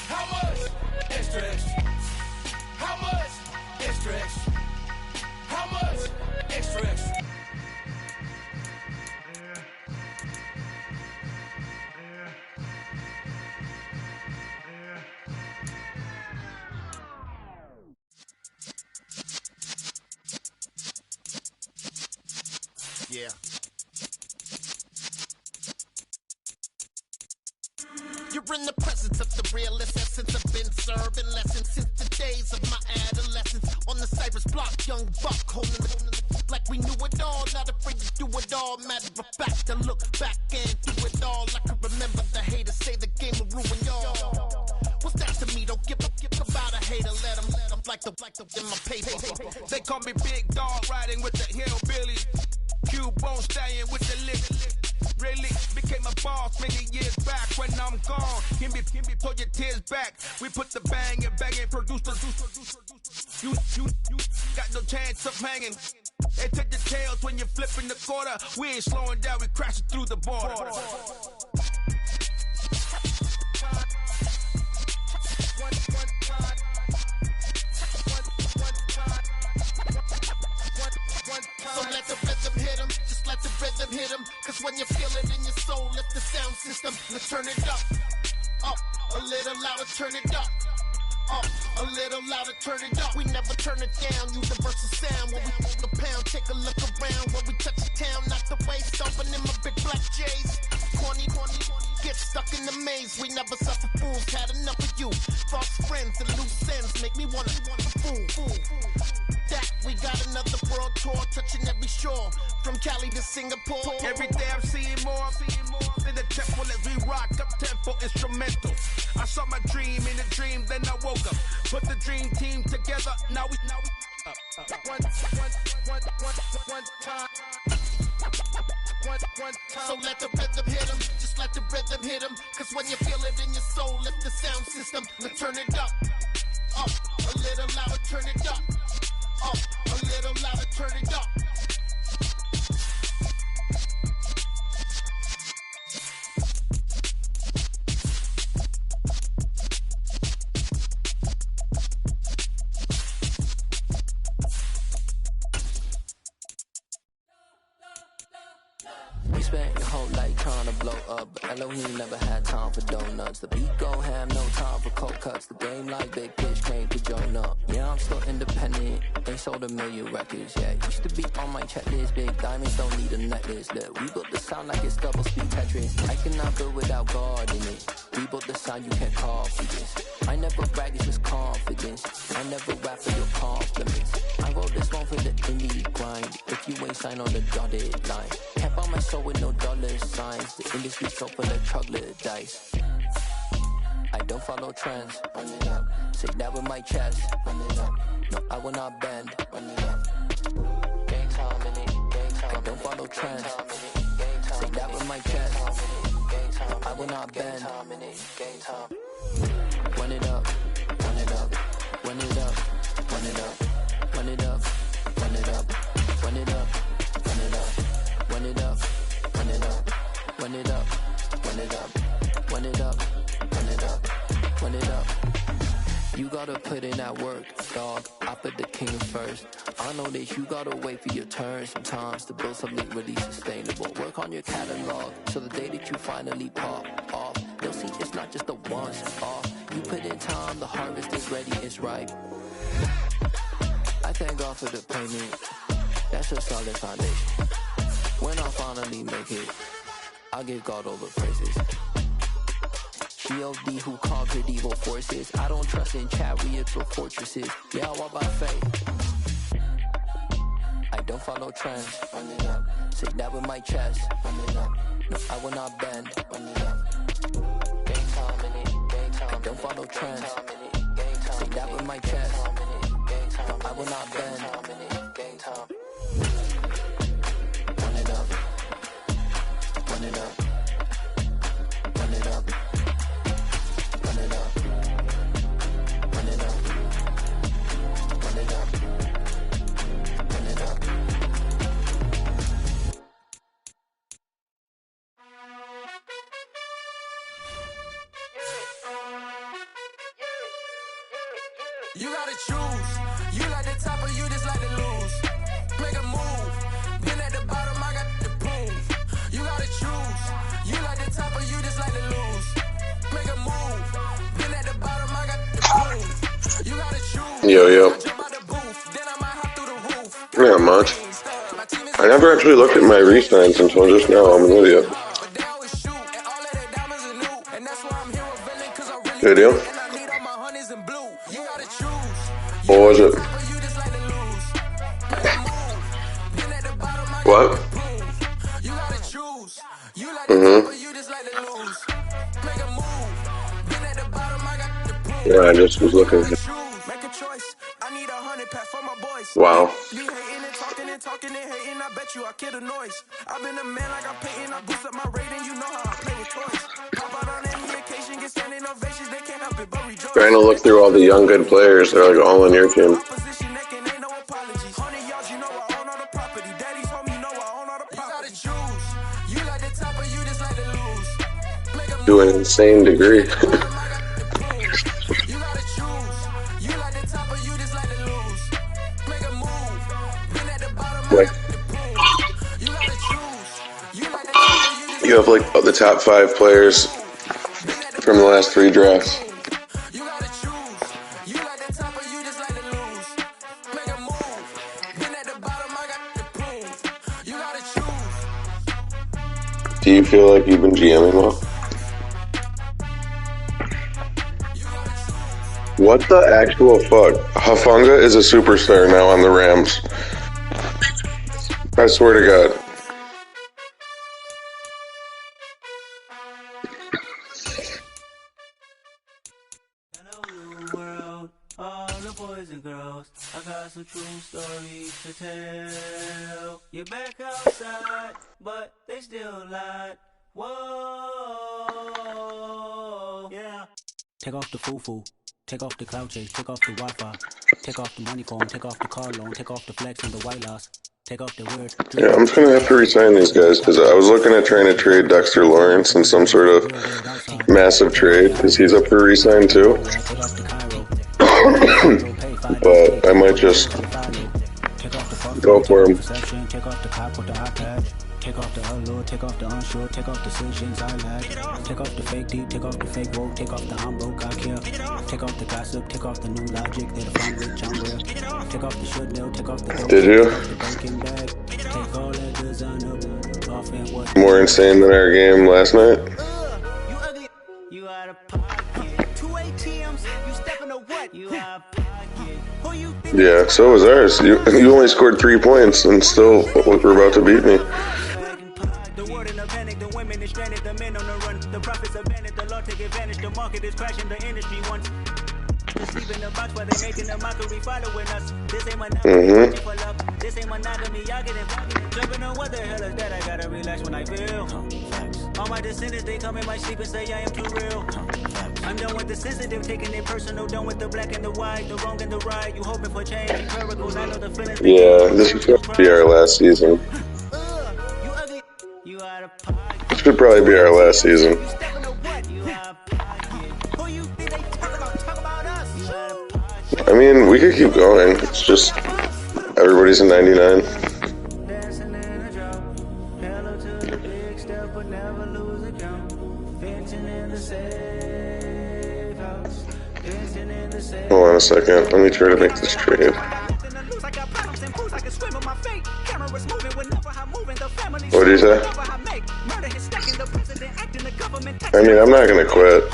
How much? Extra, extra. How much? Extra, extra. How much? Extra, extra. Yeah. You're in the presence of the realest essence. I've been serving lessons since the days of my adolescence. On the Cypress block, young buck holding the like we knew it all. Not afraid to do it all. Matter of fact, to look back and do it all. I can remember the haters say the game will ruin y'all. What's that to me? Don't give about a hater. Let them like the in my paper. They call me Big Dog, riding with the hillbillies. Cubone stallion with the lick. Really became a boss many years back. When I'm gone, give me pull your tears back. We put the bang and produce. You got no chance of hanging. They take the tails when you're flipping the quarter. We ain't slowing down, we crashing through the border. So let the rhythm hit him, just let the rhythm hit him. Cause when you feel it in your soul, lift the sound system. Let's turn it up, a little louder, turn it up. A little louder, turn it up. We never turn it down, universal sound. When we move the pound, take a look around. When we touch the town, knock the waist, open in my big black J's. Corny, get stuck in the maze. We never suffer fools, had enough of you. False friends and loose ends make me wanna fool. That we got another world tour, touching every shore, from Cali to Singapore. Every day I'm seeing more in the temple as we rock up tempo instrumentals. I saw my dream in a dream, then I woke up. Put the dream team together, now we one time. So let the rhythm hit him, just let the rhythm hit him. Cause when you feel it in your soul, lift the sound system. Let's turn it up, a little louder, turn it up. A little louder, turn it up. We spent your whole life trying to blow up, but Elohim never had time for donuts. The beat gon' have no time for cold cuts. The game like Big Fish came to join up. Yeah, I'm still independent, ain't sold 1 million records. Yeah, used to be on my checklist. Big diamonds don't need a necklace. Look, we built the sound like it's double speed Tetris. I cannot build without God in it. We built the sound you can't copy this. I never brag, it's just confidence. I never rap for your compliments. I wrote this one for the indie grind. If you ain't signed on the dotted line, can't buy my soul with no dollar signs. The industry's so full of troglodytes. I don't follow trends. Run it up. Say that with my chest. Run it up. No, I will not bend. Run it up. Game time in it. Game time. I don't follow trends. Say that with my chest. I will not bend. Game time. Run it up. Run it up. Run it up. Run it up. Run it up. Run it up. Run it up. Run it up. Run it up. Run it up. Run it up. Run it up. Run it up. Run it up. Run it up. You gotta put in that work, dog. I put the king first. I know that you gotta wait for your turn sometimes to build something really sustainable. Work on your catalog so the day that you finally pop off, they'll see it's not just a once off. You put in time, the harvest is ready, it's ripe. I thank God for the payment. That's a solid foundation. When I finally make it, I'll give God all the praises. G.O.D. who conquered evil forces. I don't trust in chariots or fortresses. Yeah, I walk by faith. I don't follow trends. Run it up. Say that with my chest. Run it up. No, I will not bend. Run it up. Game time in it. Game time. I don't follow trends. Say that with my chest. No, I will not bend. Game time. Run it up. Run it up. Run it up. Run it up. Run it up. Run it up. Run it up. You gotta choose. You like the top or you just like to lose. Make a move. Been at the bottom, I got the prove. You gotta choose. You like the top or you just like to lose. Make a move. Been at the bottom, I got the prove. You gotta choose. Yo. Jump out the booth, then I might hop through the roof. Not much. I never actually looked at my re-signs until just now. I'm an idiot. But they always shoot, and all of their diamonds are new. And that's why I'm here revealing, cause I really Good deal. and I need all my honeys in blue. You gotta choose. What was it? You just like to lose. Make a move. Been at the bottom, I got What? the proof. You gotta choose. You like the top or you just like to lose. Make a move. Been at the bottom, I got the proof. Yeah, I just was looking. Make a choice. I need 100 pass for my boys. Wow. Be hating and talking and hating. I bet you I kill the noise. I've been a man like I'm painting. I boost up my rating. You know how I play with toys. Pop out on any occasion, get standing ovations. They can't help it but rejoice. Trying to look through all the young good players. They're like all on your team. Opposition necking, ain't no apologies. 100 yards, you know I own all the property. Daddy's home, you know I own all the property. You gotta choose. You like the top or you just like to lose. Make a To an insane degree. You gotta choose. You like the top or you just like to lose. Make a move. Been at the bottom. Like, You gotta choose. You like the top or you just you have like the top 5 players from the last 3 drafts. You gotta choose. You like the top or you just like to lose. Make a move. Been at the bottom, I got the proof. You gotta choose. Do you feel like you've been GMing well? What the actual fuck? Hafunga is a superstar now on the Rams. I swear to God. Hello world, all the boys and girls, I got some true stories to tell. You're back outside, but they still lied. Whoa, yeah. Take off the foo-foo. Take off the cloud chase, take off the Wi-Fi, take off the money phone, take off the car loan, take off the flex and the white loss, take off the weird. Yeah, I'm just gonna have to resign these guys because I was looking at trying to trade Dexter Lawrence in some sort of massive trade because he's up for resign too. But I might just go for him. Take off the allure, take off the unsure, take off decisions I lack. Take off the fake deep, take off the fake woke, take off the I'm broke, I care. Take off the gossip, take off the new logic that if I'm rich, I'm real. Take off the should know, take off the dope, Did you? take off the breaking bag. Take all that designer off and what More insane than our game last night. you ugly, you out of pocket. 2 ATMs, you stepping to what? You out of pocket. Who you think? Yeah, so was ours. You only scored 3 points and still were about to beat me. The world in a panic, the women is stranded, the men on the run, the profits abandoned, the law take advantage, the market is crashing, the industry wants to sleep in the box while they making a mockery following us. This ain't monogamy, for love. This ain't monogamy, y'all get involved. Jumping on what the hell is that? I gotta relax when I feel. All my descendants, they come in my sleep and say I am too real. I'm done with the sensitive, taking it personal, done with the black and the white, the wrong and the right. You hoping for change, miracles, I know the feelings. Yeah, this is going to be our last season. You out of pocket. This should probably be our last season. You stepping to what? You out of pocket. Who you think they talk about us? You out of pocket. I mean, we could keep going. It's just everybody's a 99. Dancing in a drought. Hello to the big step, but never lose a count. Fencing in the safe house. Fencing in the safe. Hold on a second. Let me try to make this trade. What did you say? I mean, I'm not going to quit.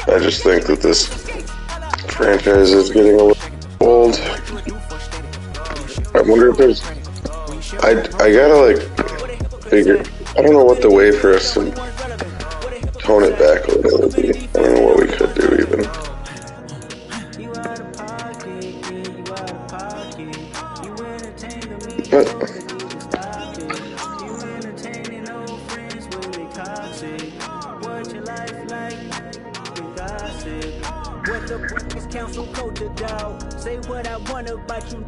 I just think that this franchise is getting a little old. I wonder if there's... I gotta, like, figure... I don't know what the way for us to tone it back a little would be. I don't know what we could do, even. But... Council culture dog. Say what I want about you.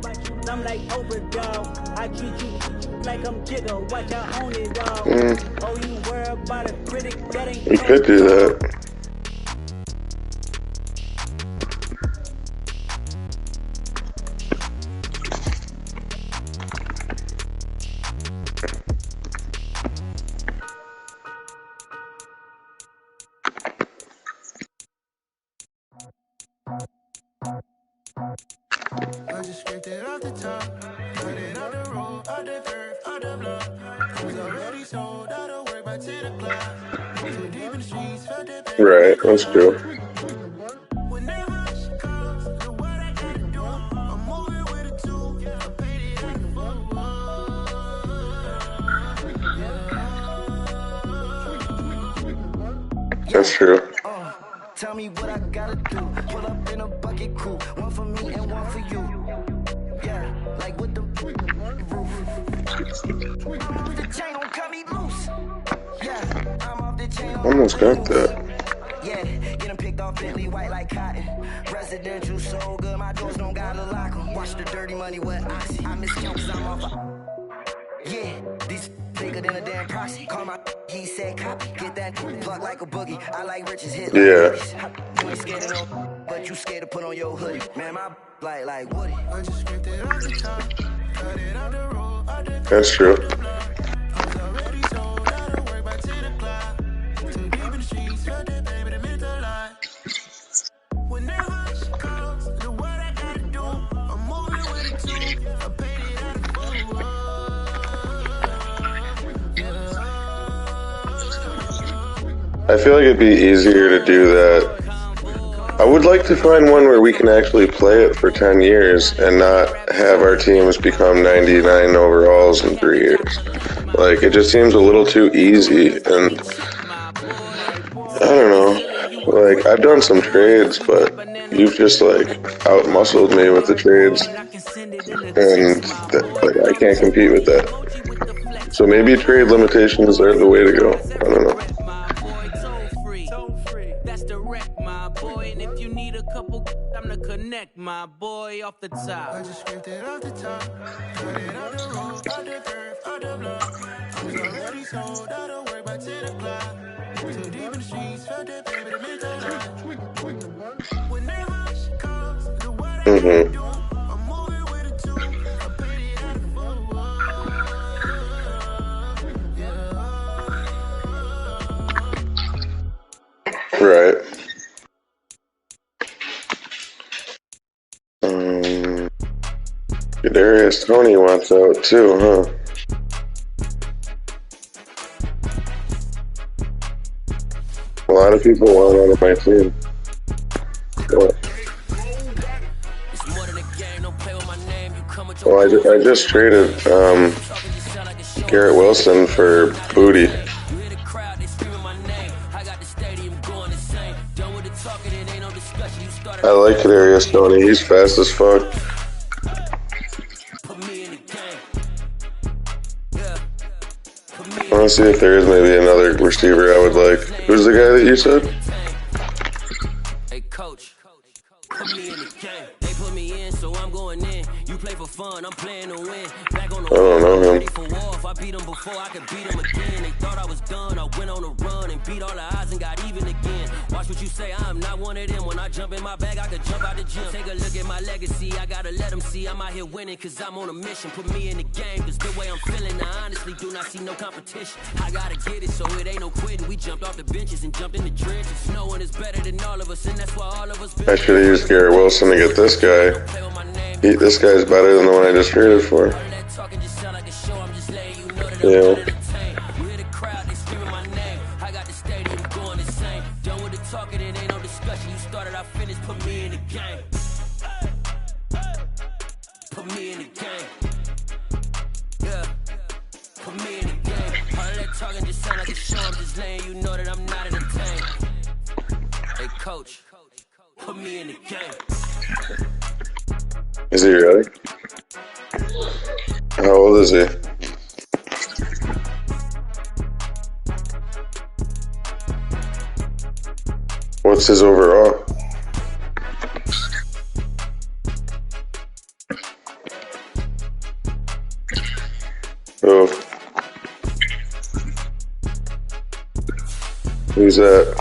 I'm like overdog. I treat you like I'm Jigga. Watch I own it all. Oh, you worry about a critic that ain't. We could do that. Right, that's true. That's true. Tell me what I gotta do. Pull up in a bucket crew. One for me and one for you. Yeah, like with the roof. The chain don't cut me loose. Yeah, I'm off the chain. Almost got that. Yeah, get them picked off Bentley white like cotton. Residential so good, my doors don't gotta lock them. Watch the dirty money with oxy. I miss count cause I'm off. Yeah, these bigger than a damn proxy. Call my he said copy. Get that plug like a boogie. I like riches hit like boogies. You ain't scared of no, but you scared to put on your hoodie. Man, my like Woody. I just scraped it off the top, cut it on the road. That's true. I feel like it'd be easier to do that. I would like to find one where we can actually play it for 10 years and not have our teams become 99 overalls in 3 years. Like, it just seems a little too easy, and I don't know. Like, I've done some trades, but you've just, like, out-muscled me with the trades, and I can't compete with that. So maybe trade limitations are the way to go. I don't know. Connect my boy off the top. I just scraped it off the top. Cut it out the road, out the turf, out the block. I was already sold out of work by 10 o'clock. Too deep in the streets, felt that baby to make that line. When that hush comes, the what I do, I'm moving with a two. I paid it out of the Right. Kadarius Toney wants out too, huh? A lot of people want out of my team. Well, I just traded Garrett Wilson for Booty. I like Kadarius Toney. He's fast as fuck. I want to see if there is maybe another receiver I would like. Who's the guy that you said? Hey, coach. Put me in the game. They put me in, so I'm going in. You play for fun, I'm playing to win. Back on the I don't know him. ready for war. If I beat them before, I could beat them again. They thought I was done. I went on a run and beat all the odds and got even again. Watch what you say, I'm not one of them. When I jump in my bag, I could jump out the gym. Take a look at my legacy, I gotta let them see I'm out here winning, cause I'm on a mission. Put me in the game, cause the way I'm feeling, I honestly do not see no competition. I gotta get it, so it ain't no quitting. We jumped off the benches and jumped in the trenches. No one is better than all of us, and that's why all of us. I should have used Garrett Wilson to get this guy. This guy's better than the one I just traded for. Yeah. Talking, it ain't no discussion. You started, I finished. Put me in the game. Put me in the game. Yeah. Put me in the game. All that talking just sound like a show. I'm just letting you know that I'm not entertained. Hey, coach. Put me in the game. Is he really? How old is he? What's his overall? Oh. Who's that?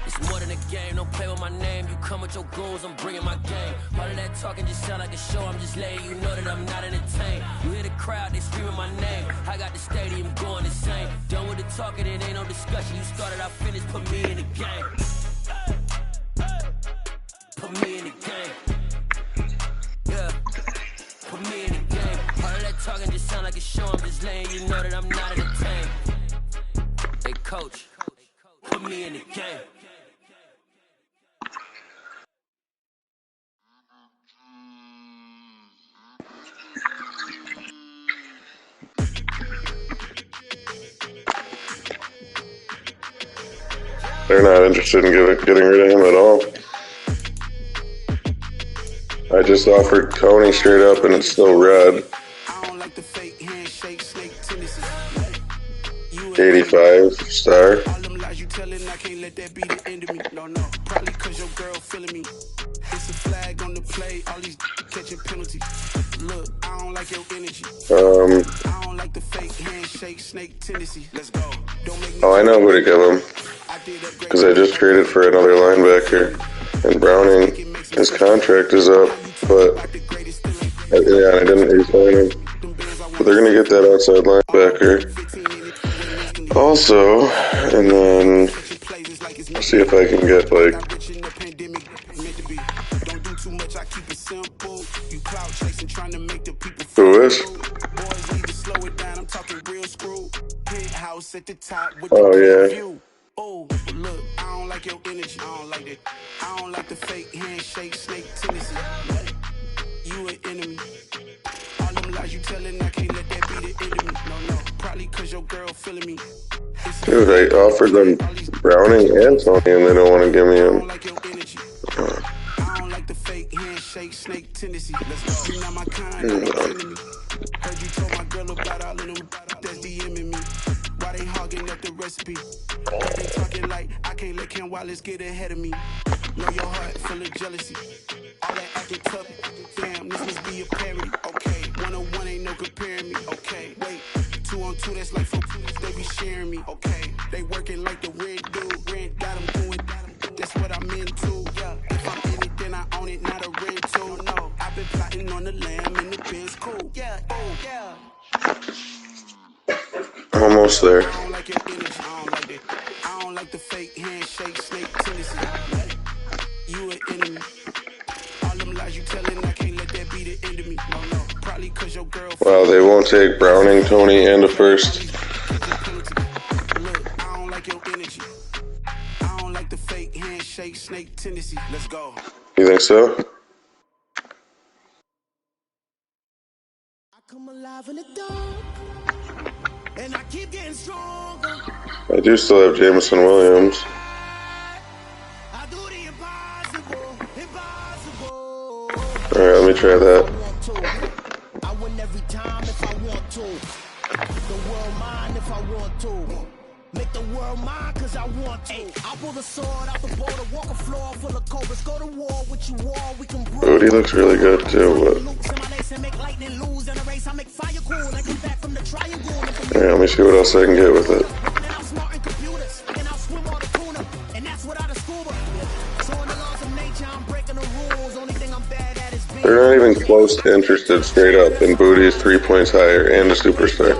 It's more than a game, don't play with my name. You come with your goons, I'm bringing my game. All of that talking just sound like a show. I'm just letting you know that I'm not entertained. You hear the crowd, they screaming my name. I got the stadium going insane. Done with the talking, it ain't no discussion. You started, I finished. Put me in the game. Put me in the game. Yeah. Put me in the game. All of that talking just sound like a show, I'm just letting you know that I'm not in the tank. Hey, coach, put me in the game. They're not interested in getting rid of him at all. I just offered Tony straight up and it's still red. 85 star. Probably cause your girl feeling me. It's a flag on the play, all these catching penalties. Look, I don't like your energy. I don't like the fake handshake snake tendency. Let's go. Oh, I know who to give him. Because I just traded for another linebacker. And Browning, his contract is up, but yeah, I didn't re-sign him. But they're gonna get that outside linebacker. Also, and then see if I can get like who is? Oh yeah. Oh, look, I don't like your energy. I don't like it. I don't like the fake handshake snake tendency. You an enemy. All them lies you telling, I can't let that be the end of me. No, probably cause your girl feeling me. Dude, I offered them Browning and Tony and they don't want to give me him. I don't like the fake handshake snake tendency. Let's go. You're not my kind, you're not enemy. Heard you told my girl about all of them that's DMing me. Why they hogging up the recipe? They talking like I can't let Ken Wallace get ahead of me. Know your heart full of jealousy. All that acting tough. Damn, this must be a parody. Okay, 1-on-1 ain't no comparing me. Okay, wait, 2-on-2 that's like 4. They be sharing me. Okay, they working like the red dude. Red got them doing. That's what I'm into. Yeah, if I'm in it, then I own it, not a rental. No, I've been plotting on the lamb and the Benz cool. Yeah, oh yeah. Almost there. I don't like your energy. I don't like it. I don't like the fake handshake snake tendency. You an enemy. All them lies you telling, I can't let that be the end of me. No, probably cause your girl. Wow, they won't take Browning, Tony, and a first. Look, I don't like your energy. I don't like the fake handshake snake tendency. Let's go. You think so? I come alive in the dark. And I keep getting stronger. I do still have Jameson Williams. I do the impossible. Alright, let me try that. I win every time if I want to. The world mine if I want to. Make the world mine cause I want to. I pull the sword out the border, walk a floor full of cobras, go to war with you war, we can brew. Dude, he looks really good too, but alright, let me see what else I can get with it. They're not even close to interested straight up, and Booty's 3 points higher and a superstar.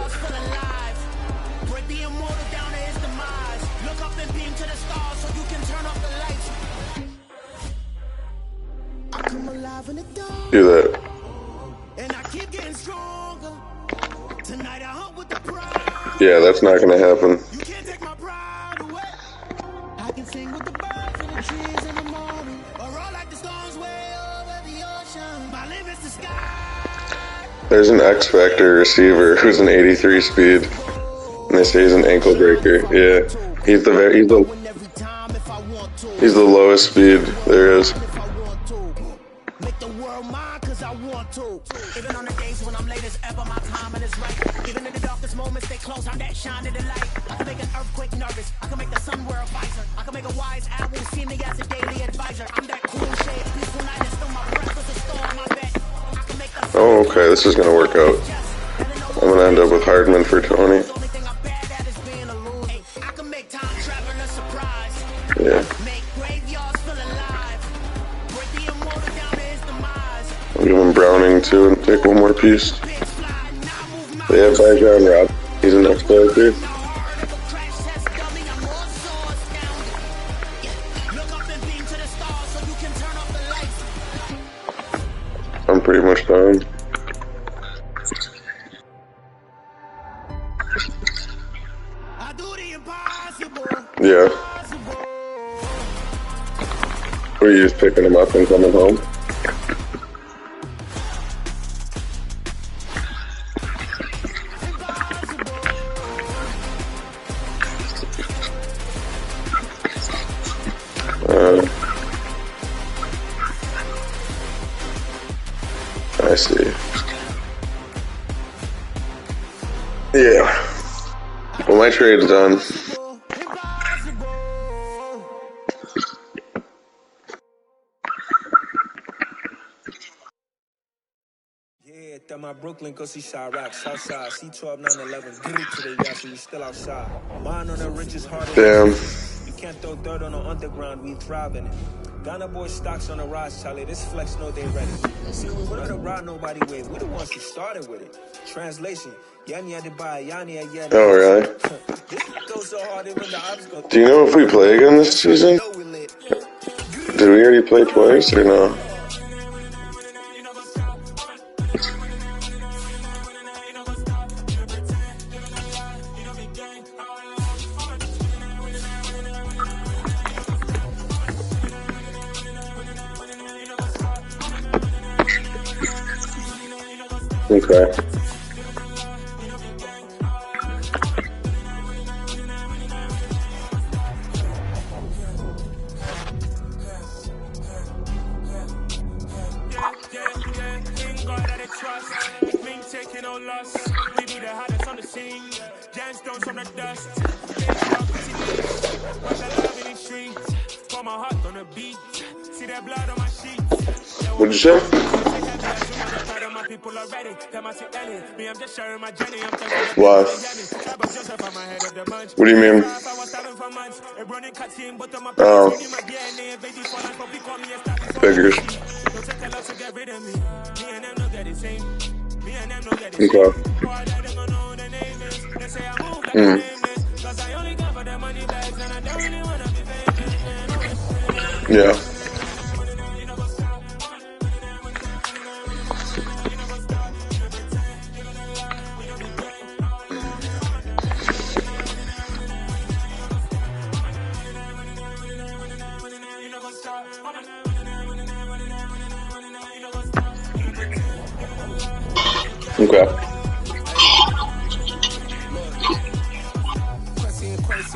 Do that. Yeah, that's not gonna happen. There's an X Factor receiver who's an 83 speed, and they say he's an ankle breaker. Yeah, he's the lowest speed there is. Even on the days when I'm late as ever, my timing is right. Even in the darkest moments, stay close, I'm that shining the light. I can make an earthquake nervous, I can make the sun wear a visor. I can make a wise owl see me as a daily advisor. I'm that cool shade, peaceful night, and still my breath was a storm, I bet. I can make the Oh, okay, this is gonna work out. I'm gonna end up with Hardman for Tony. Yeah. I'll give him Browning too and take one more piece. They have John Rob. He's an X Factor. I'm pretty much done. Yeah. Or are you just picking them up and coming home? I see. Yeah. Well, my trade's done. Yeah, that my Brooklyn, go see Shy Rock, Southside, C12, 911, get it today, y'all, so we still outside. Mine on the richest heart. Damn. You can't throw dirt on the underground, we thrive in it. Ghana boy stocks on the rise, Charlie, this flex know they ready. See, we wouldn't have ride nobody with, we the ones who started with it. Translation, Yani had to buy, Yani had yet. Oh, really? This goes so hard, even the ops go. Do you know if we play again this season? Did we already play twice or no? Okay. Taking no loss, we be the hottest on the scene. Gemstones from the dust, watch I love in the streets. Pour my heart on the beat, see that blood on my sheets. What'd you say? Why? What do you mean? Oh. Figures. Okay. Yeah. Okay.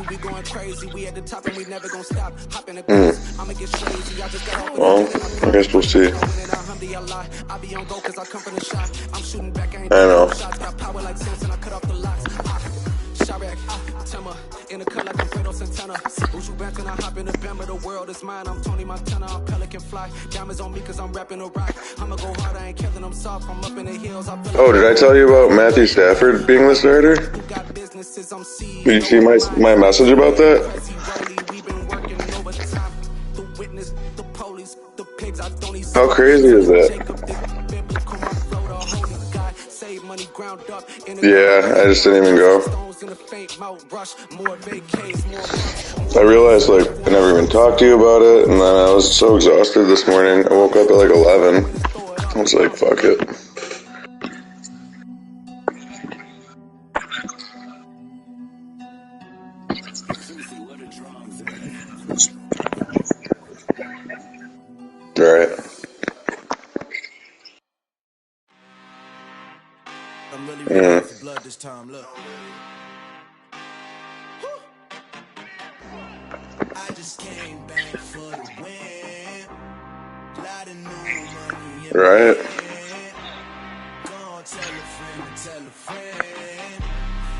We going crazy, we at the top and we never gonna stop. Hop in the bus, I'ma get crazy. I just got off. Well, I guess we'll see. I be on go cause I come from the shop. I'm shooting back, I ain't know. shots. Got power like Samson, I cut off the locks. Sharek, Timmer, in the cut like I'm Fredo Santana. Uju back and I hop in the Bama, the world is mine. I'm Tony Montana, I'm Pelican Fly. Diamonds on me cause I'm rapping a rock. I'ma go hard, I ain't killing them soft. I'm up in the hills. Oh, did I tell you about Matthew Stafford being the starter? Did you see my message about that? How crazy is that? Yeah, I just didn't even go. I realized, like, I never even talked to you about it, and then I was so exhausted this morning. I woke up at like 11. I was like, fuck it. Alright. I'm really ready for blood this time, look. I just came back for the win. Lot of new money in Right. Go on, tell a friend to tell a friend.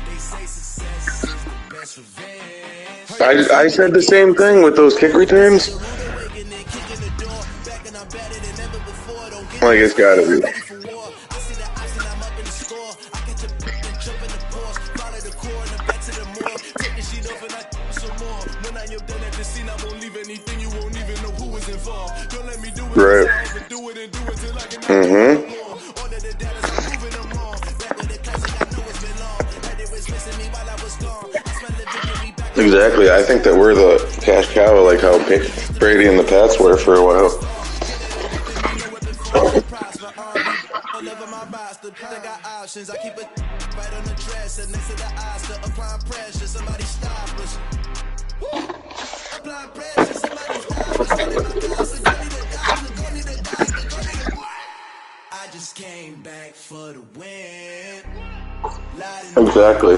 They say success is the best revenge. I said the same thing with those kick returns. Like, it's gotta be. Right. Exactly. I think that we're the cash cow, like how Brady and the Pats were for a while. I keep it right on the dresser next to the eyes to applying pressure. Somebody stop us. Exactly.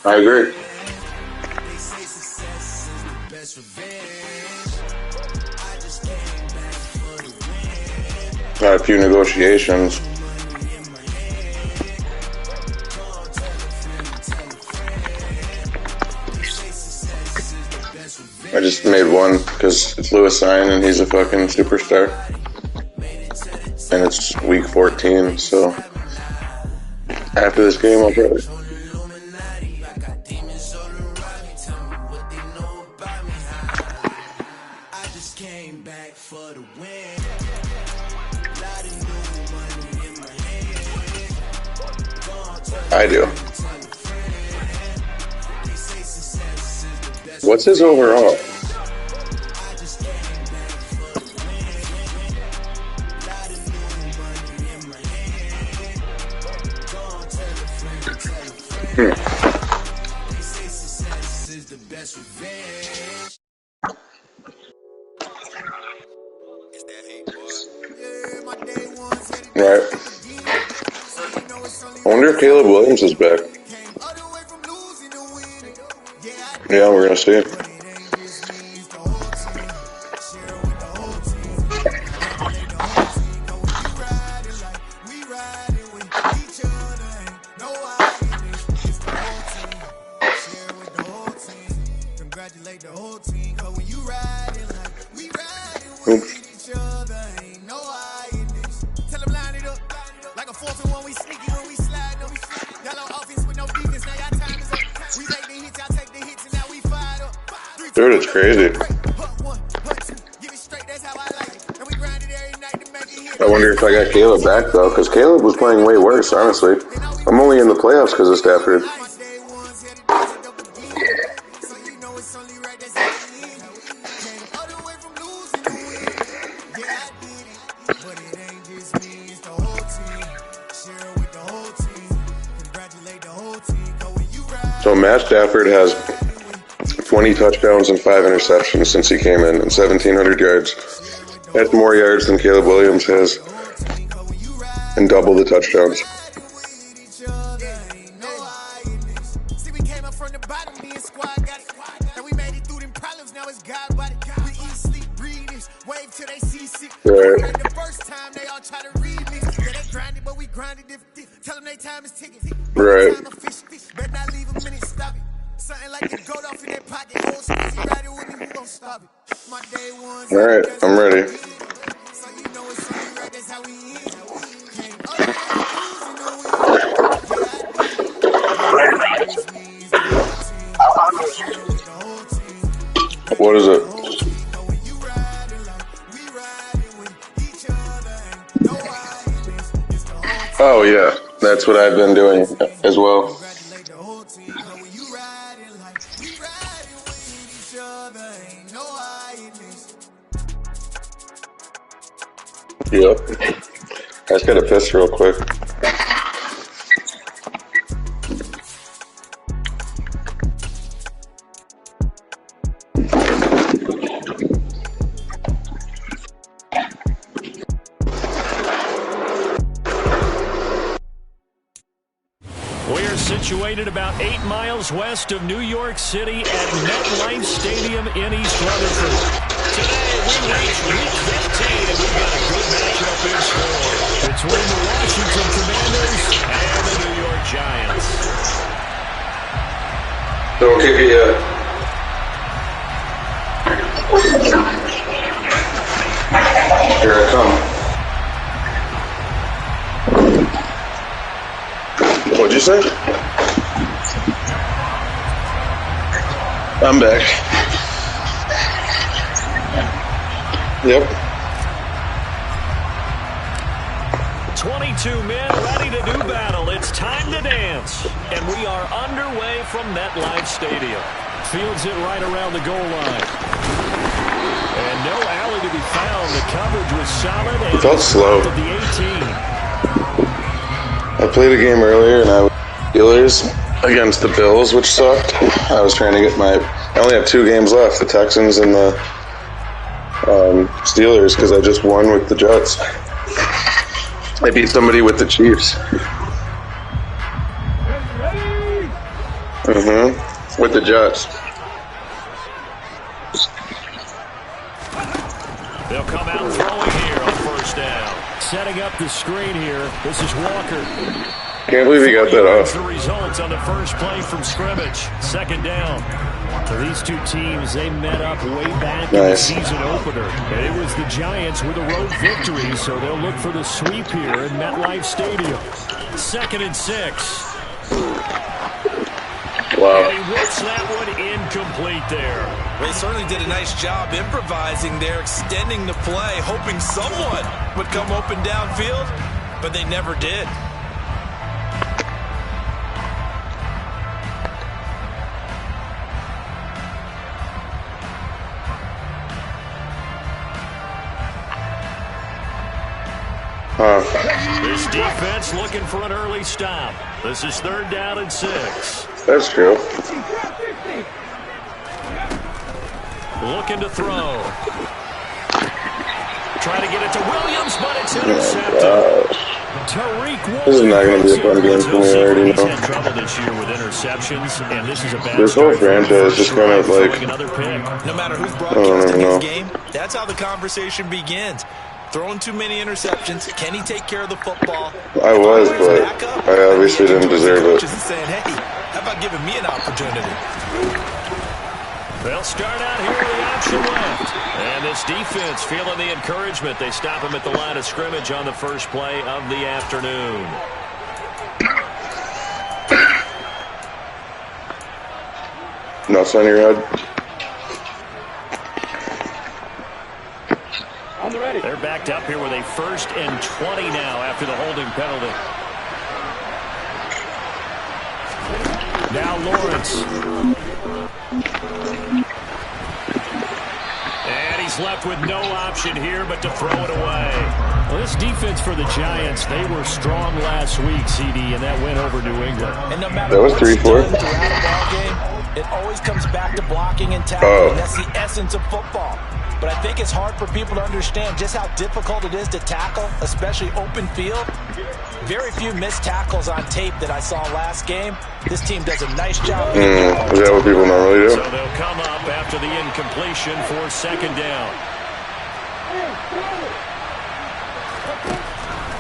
I agree. Had a few negotiations. I just made one because it's Lewis Sign and he's a fucking superstar. And it's week 14, so after this game I'll probably... I do. What's his overall? Right. I wonder if Caleb Williams is back. Yeah, we're gonna see. Dude, it's crazy. I wonder if I got Caleb back, though, because Caleb was playing way worse, honestly. I'm only in the playoffs because of Stafford. So Matt Stafford has 20 touchdowns and 5 interceptions since he came in, and 1,700 yards. That's more yards than Caleb Williams has, and double the touchdowns. Right. Right. All right, I'm ready. What is it? Oh yeah, that's what I've been doing as well. Yep. I just gotta piss real quick. We're situated about 8 miles west of New York City at MetLife Stadium in East Rutherford. Today we reach week 15 and we've got a good matchup in store between the Washington Commanders and the New York Giants. Don't kick it yet. Here I come. What'd you say? I'm back. Yep. 22 men ready to do battle. It's time to dance. And we are underway from MetLife Stadium. Fields it right around the goal line. And no alley to be found. The coverage was solid. And it felt slow. The 18. I played a game earlier and I was Steelers against the Bills, which sucked. I was trying to get I only have 2 games left, the Texans and the Steelers because I just won with the Jets. I beat somebody with the Chiefs. With the Jets. They'll come out throwing here on first down. Setting up the screen here. This is Walker. Can't believe he got that off. The results on the first play from scrimmage. Second down. So these two teams, they met up way back in the season opener. And it was the Giants with a road victory, so they'll look for the sweep here in MetLife Stadium. 2nd and 6. Wow. And he whips that one incomplete there. They certainly did a nice job improvising there, extending the play, hoping someone would come open downfield, but they never did. This defense looking for an early stop. This is 3rd down and 6. That's true. Looking to throw. Try to get it to Williams, but it's intercepted. This is not going to be a fun game for me, I already know. Had trouble this year with interceptions, and this is a bad This whole franchise just kind of like, no matter who's broadcasting this game, that's how the conversation begins. Throwing too many interceptions. Can he take care of the football? I was, but I obviously didn't deserve it. Saying, hey, how about giving me an opportunity? They'll start out here with the option left. And this defense feeling the encouragement. They stop him at the line of scrimmage on the first play of the afternoon. Nuts on your head. They're backed up here with a 1st and 20 now after the holding penalty. Now Lawrence. And he's left with no option here but to throw it away. Well, this defense for the Giants, they were strong last week, CD, and that went over New England. And no matter that was 3-4. throughout a ball game, it always comes back to blocking and tackling. That's the essence of football. But I think it's hard for people to understand just how difficult it is to tackle, especially open field. Very few missed tackles on tape that I saw last game. This team does a nice job. Is that what people normally do? So they'll come up after the incompletion for 2nd down.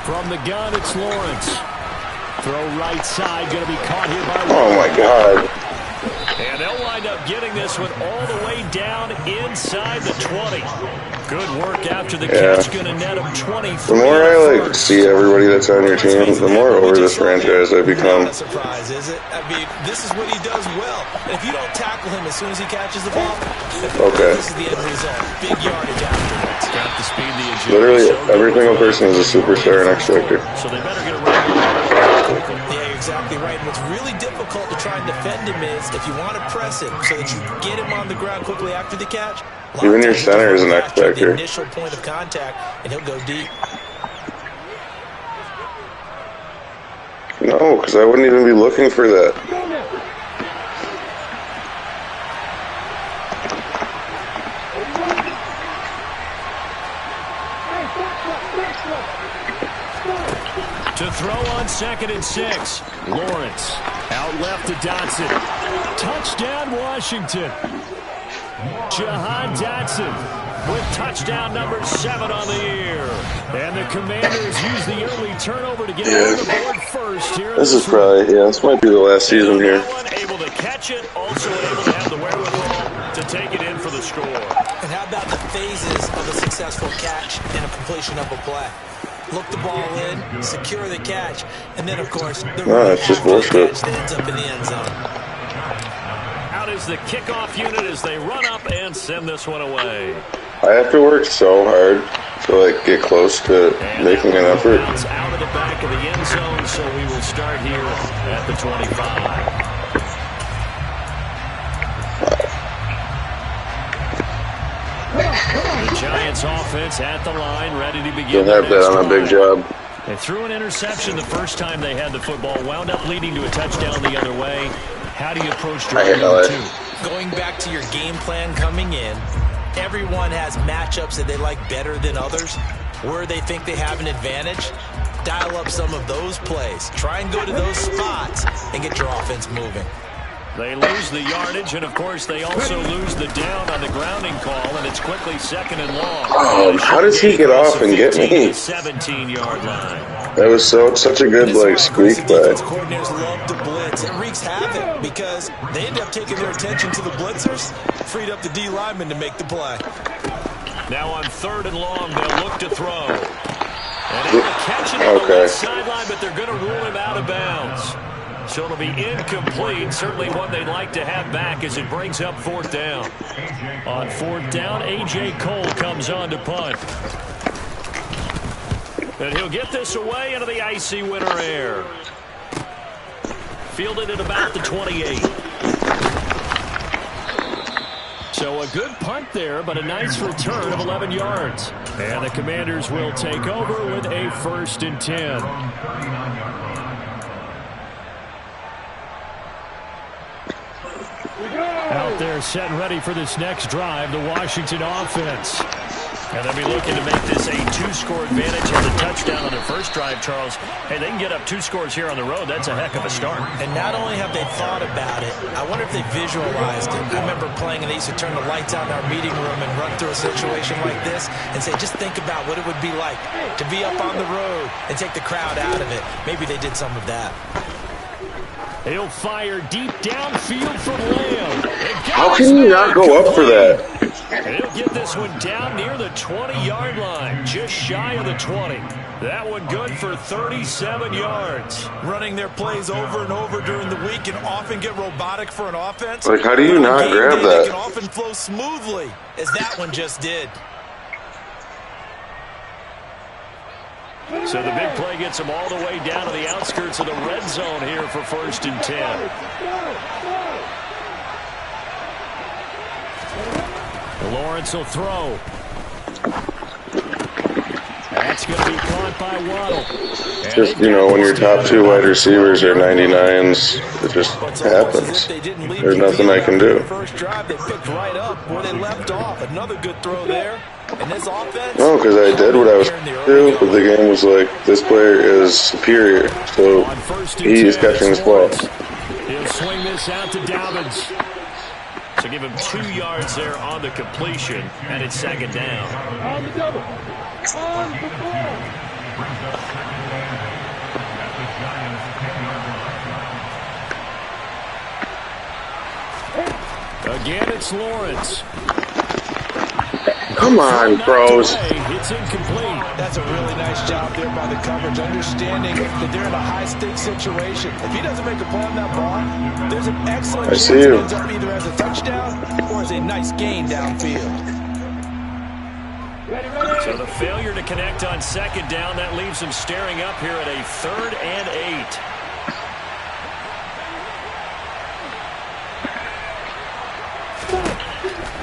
From the gun, it's Lawrence. Throw right side, going to be caught here by Oh, my God. And they'll wind up getting this one all the way down inside the 20. Good work after the catch, going to net him 23. The more I see everybody that's on your team, the more over this franchise I become. Not a surprise, is it? I mean, this is what he does well. And if you don't tackle him as soon as he catches the ball, this is the end result. Big yardage afterwards. Got the speed, the agility. Literally, every single person is a superstar in X Factor. So they better get around. Yeah, exactly right. What's really difficult to try and defend him is if you want to press him so that you get him on the ground quickly after the catch. Even your center is an X Factor. The initial point of contact, and he'll go deep. No, because I wouldn't even be looking for that. To throw on 2nd and 6. Lawrence out left to Dotson. Touchdown, Washington. Jahan Dotson with touchdown number 7 on the year. And the Commanders use the early turnover to get on the board first here. This is probably, this might be the last season here. Able to catch it, also able to have the wherewithal to take it in for the score. And how about the phases of a successful catch and a completion of a play? Look the ball in, secure the catch, and then, of course, the it's just bullshit. catch that ends up in the end zone. Out is the kickoff unit as they run up and send this one away. I have to work so hard to get close to making an effort. Out of the back of the end zone, so we will start here at the 25. The Giants offense at the line, ready to begin. Don't have that on a big job. They threw an interception the first time they had the football, wound up leading to a touchdown the other way. How do you approach drive number 2? Going back to your game plan coming in, everyone has matchups that they like better than others, where they think they have an advantage. Dial up some of those plays. Try and go to those spots and get your offense moving. They lose the yardage, and, of course, they also lose the down on the grounding call, and it's quickly 2nd and long. Oh, how does he get off and get me? 17-yard line. That was such a good, squeak play. Coordinators love to blitz. It wreaks havoc because they end up taking their attention to the blitzers, freed up the D lineman to make the play. Now on 3rd and long, they'll look to throw. And able to catch it on the left sideline, but they're going to rule him out of bounds. So it'll be incomplete. Certainly one they'd like to have back as it brings up 4th down. On 4th down, A.J. Cole comes on to punt. And he'll get this away into the icy winter air. Fielded at about the 28. So a good punt there, but a nice return of 11 yards. And the Commanders will take over with a 1st and 10. Out there set and ready for this next drive, the Washington offense. And they'll be looking to make this a 2-score advantage on the touchdown on their first drive, Charles. Hey, they can get up 2 scores here on the road. That's a heck of a start. And not only have they thought about it, I wonder if they visualized it. I remember playing and they used to turn the lights out in our meeting room and run through a situation like this and say, just think about what it would be like to be up on the road and take the crowd out of it. Maybe they did some of that. He'll fire deep downfield from Lamb. How can you not go up for that? He'll get this one down near the 20-yard line, just shy of the 20. That one good for 37 yards. Running their plays over and over during the week can often get robotic for an offense. Like, how do you not grab that? They can often flow smoothly, as that one just did. So the big play gets them all the way down to the outskirts of the red zone here for 1st and 10. Lawrence will throw. That's going to be caught by Waddle. Just, when your top 2 wide receivers are 99s, it just happens. There's nothing I can do. First drive, they picked right up where they left off. Another good throw there. And this offense, no, because I did what I was supposed to do, but the game was like, this player is superior, so he is catching this ball. He'll swing this out to Dobbins. So give him 2 yards there on the completion, and it's 2nd down. On the double. On the ball. Again, it's Lawrence. Come on, bros. It's incomplete. That's a really nice job there by the coverage, understanding that they're in a high-stakes situation. If he doesn't make a play on that ball, there's an excellent chance it ends up either as a touchdown or as a nice gain downfield. So the failure to connect on 2nd down, that leaves them staring up here at a 3rd and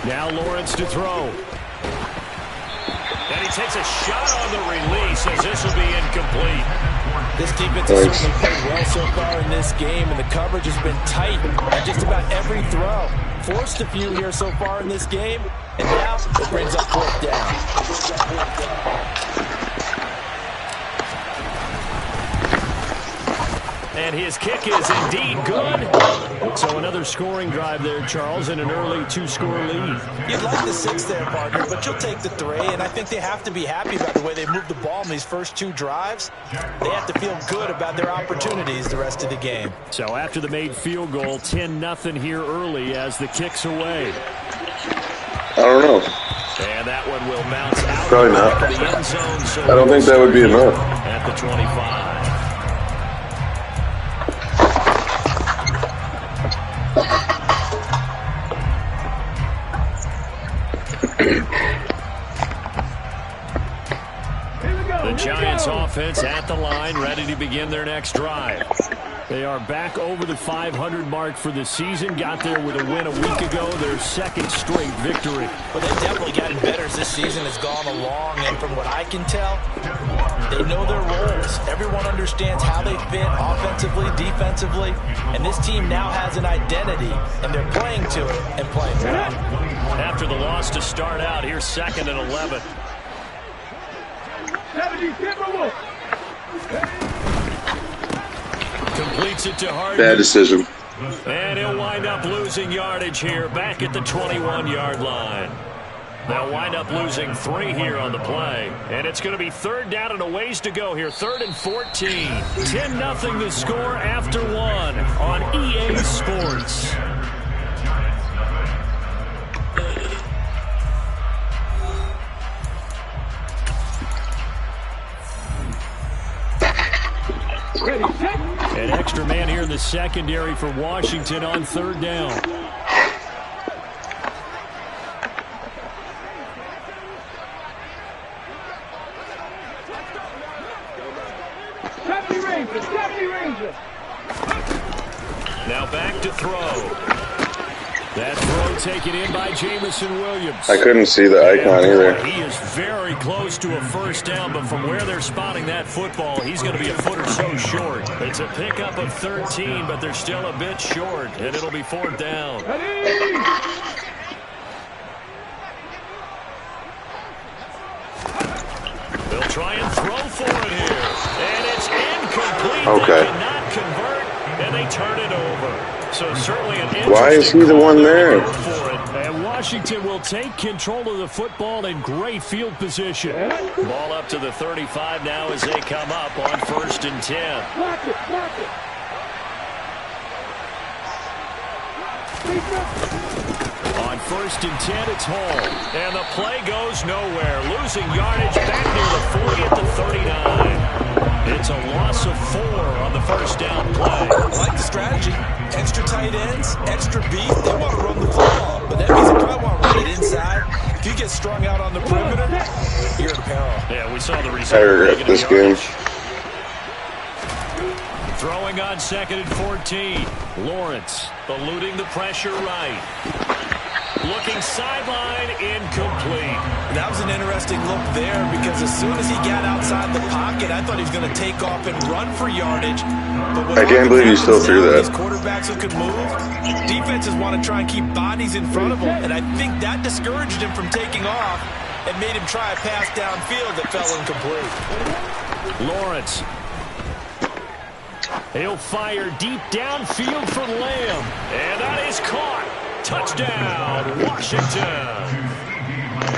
8. Now Lawrence to throw. And he takes a shot on the release as this will be incomplete. This defense has certainly played well so far in this game, and the coverage has been tight on just about every throw. Forced a few here so far in this game, and now it brings up 4th down. And his kick is indeed good. So another scoring drive there, Charles, and an early 2-score lead. You'd like the 6 there, partner, but you'll take the 3, and I think they have to be happy about the way they moved the ball in these first 2 drives. They have to feel good about their opportunities the rest of the game. So after the made field goal, 10-0 here early as the kick's away. I don't know. And that one will bounce out. Probably not. The end zone, so I don't think that would be enough. At the 25. The Giants offense at the line, ready to begin their next drive. They are back over the 500 mark for the season. Got there with a win a week ago, their second straight victory. Well, they've definitely gotten better as this season has gone along, and from what I can tell, they know their roles. Everyone understands how they fit offensively, defensively, and this team now has an identity, and they're playing to it and playing well. After the loss to start out, here's 2nd and 11. Completes it to Harden. Bad decision. And he'll wind up losing yardage here back at the 21-yard line. They'll wind up losing 3 here on the play. And it's going to be 3rd down and a ways to go here. 3rd and 14. 10-0 the score after 1 on EA Sports. An extra man here in the secondary for Washington on 3rd down. Now back to throw. That throw taken in by Jamison Williams. I couldn't see the icon either. He is very close to a 1st down, but from where they're spotting that football, he's going to be a foot or so short. It's a pickup of 13, but they're still a bit short, and it'll be 4th down. They'll try and throw for it here, and it's incomplete. Okay. They cannot convert, and they turn it over. So certainly an Why is he the one there? And Washington will take control of the football in great field position. Ball up to the 35 now as they come up on 1st and 10. On 1st and 10, it's Hall. And the play goes nowhere. Losing yardage back near the 40 at the 39. It's a loss of 4 on the 1st down play. I like the strategy. Extra tight ends, extra beat. They want to run the football, but that means they probably want to run it inside. If you get strung out on the perimeter, you're in peril. Yeah, we saw the result. I regret this game. Throwing on 2nd and 14. Lawrence eluding the pressure right. Looking sideline, incomplete. That was an interesting look there because as soon as he got outside the pocket, I thought he was going to take off and run for yardage. But I can't believe you still threw that. These quarterbacks who could move, defenses want to try and keep bodies in front of him, and I think that discouraged him from taking off and made him try a pass downfield that fell incomplete. Lawrence. He'll fire deep downfield for Lamb. And that is caught. Touchdown, Washington.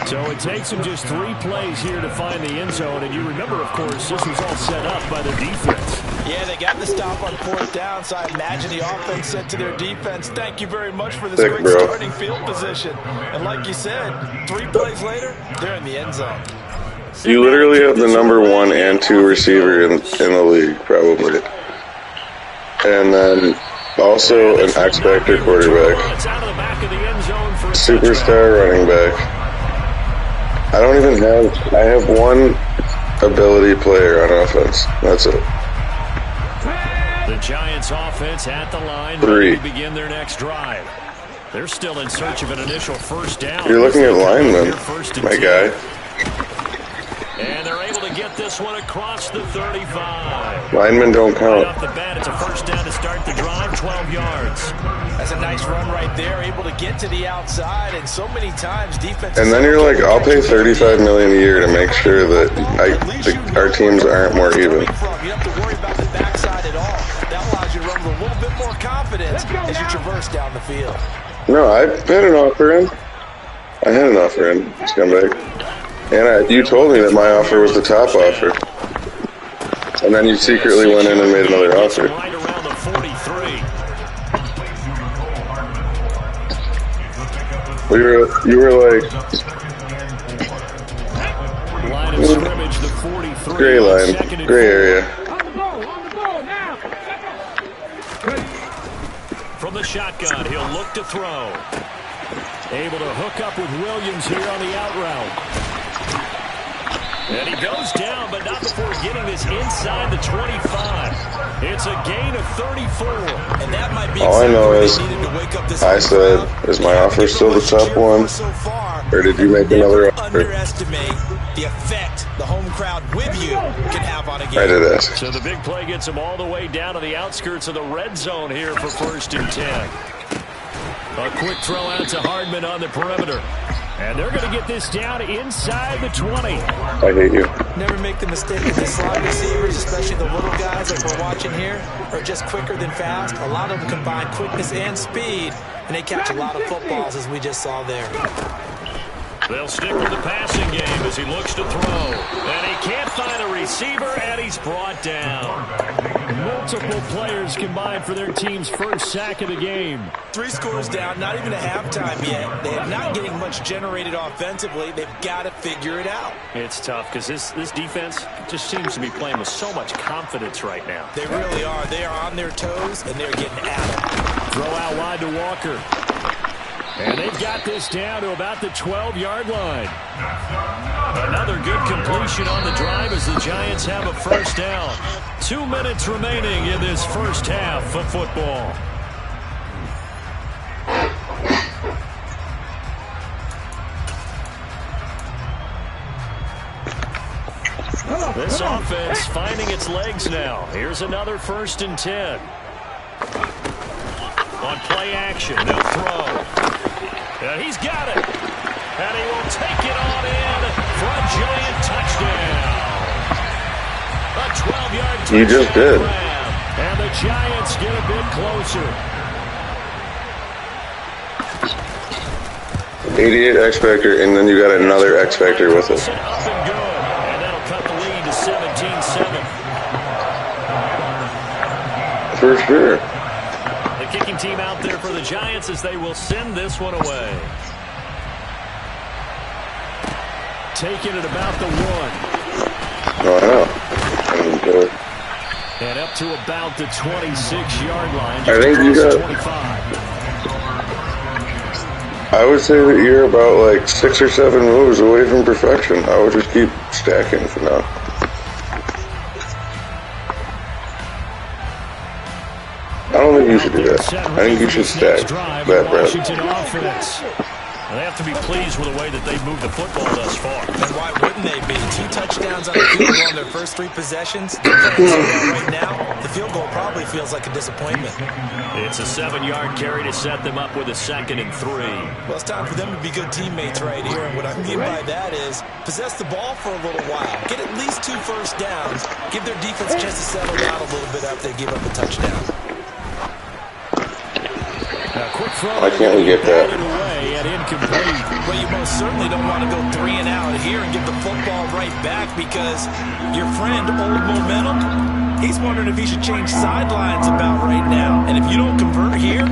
So it takes him just 3 plays here to find the end zone. And you remember, of course, this was all set up by the defense. Yeah, they got the stop on 4th down, so I imagine the offense said to their defense, thank you very much for this great starting field position. And like you said, 3 plays later, they're in the end zone. You literally have the number 1 and 2 receiver in the league, probably. And then also an X-Factor quarterback. Superstar running back. I don't even have... I have 1 ability player on offense. That's it. The Giants offense at the line 3. ready to begin their next drive. They're still in search of an initial 1st down. You're looking at linemen, my guy. And they're able to get this one across the 35. Linemen don't count. Right off the bat, it's a 1st down to start the drive, 12 yards. That's a nice run right there, able to get to the outside, and so many times defense. And then you're like, I'll pay $35 million a year to make sure that our teams aren't more even. You have to worry about the backside at all. That allows you to run with a little bit more confidence as you traverse down the field. No, I had an offer in. I had an offer in, scumbag. And you told me that my offer was the top offer. And then you secretly went in and made another offer. Right around the 43. You were like... Line of scrimmage, the 43. Gray line, gray area. From the shotgun, he'll look to throw. Able to hook up with Williams here on the out route. And he goes down, but not before getting this inside the 25. It's a gain of 34. And that might be all I know is, I said, is my offer still the top one? Or did you make another offer? Underestimate the effect the home crowd with you can have on a game. I did ask. So the big play gets them all the way down to the outskirts of the red zone here for 1st and 10. A quick throw out to Hardman on the perimeter. And they're going to get this down inside the 20. I hate you. Never make the mistake that the slot receivers, especially the little guys like we're watching here, are just quicker than fast. A lot of them combine quickness and speed, and they catch a lot of footballs, as we just saw there. They'll stick with the passing game as he looks to throw. And he can't find a receiver, and he's brought down. Multiple players combined for their team's first sack of the game. 3 scores down, not even a halftime yet. They are not getting much generated offensively. They've got to figure it out. It's tough because this defense just seems to be playing with so much confidence right now. They really are. They are on their toes, and they're getting at it. Throw out wide to Walker. And they've got this down to about the 12-yard line. Another good completion on the drive as the Giants have a first down. 2 minutes remaining in this first half of football. This offense finding its legs now. Here's another 1st and 10. On play action, they'll throw. And he's got it. And he will take it on in for a Giant touchdown. A 12-yard touchdown. You just did. And the Giants get a bit closer. 88 X Factor, and then you got another X Factor with it. Up and good. And that'll cut the lead to 17-7. For sure. The kicking team out there for the Giants as they will send this one away. Taking it about the 1. Oh, I know. And up to about the 26-yard line. I think you got... 25. I would say that you're about like 6 or 7 moves away from perfection. I would just keep stacking for now. I don't think you should do that. I think you should stack that bread. They have to be pleased with the way that they've moved the football thus far. And why wouldn't they be? 2 touchdowns on the field goal on their first 3 possessions. Right now, the field goal probably feels like a disappointment. It's a 7-yard carry to set them up with a 2nd and 3. Well, it's time for them to be good teammates right here. And what I mean by that is possess the ball for a little while. Get at least 2 first downs. Give their defense a chance to settle down a little bit after they give up a touchdown. I can't get that. Well, you most certainly don't want to go 3 and out here and give the football right back because your friend, Old Momentum, he's wondering if he should change sidelines about right now. And if you don't convert here,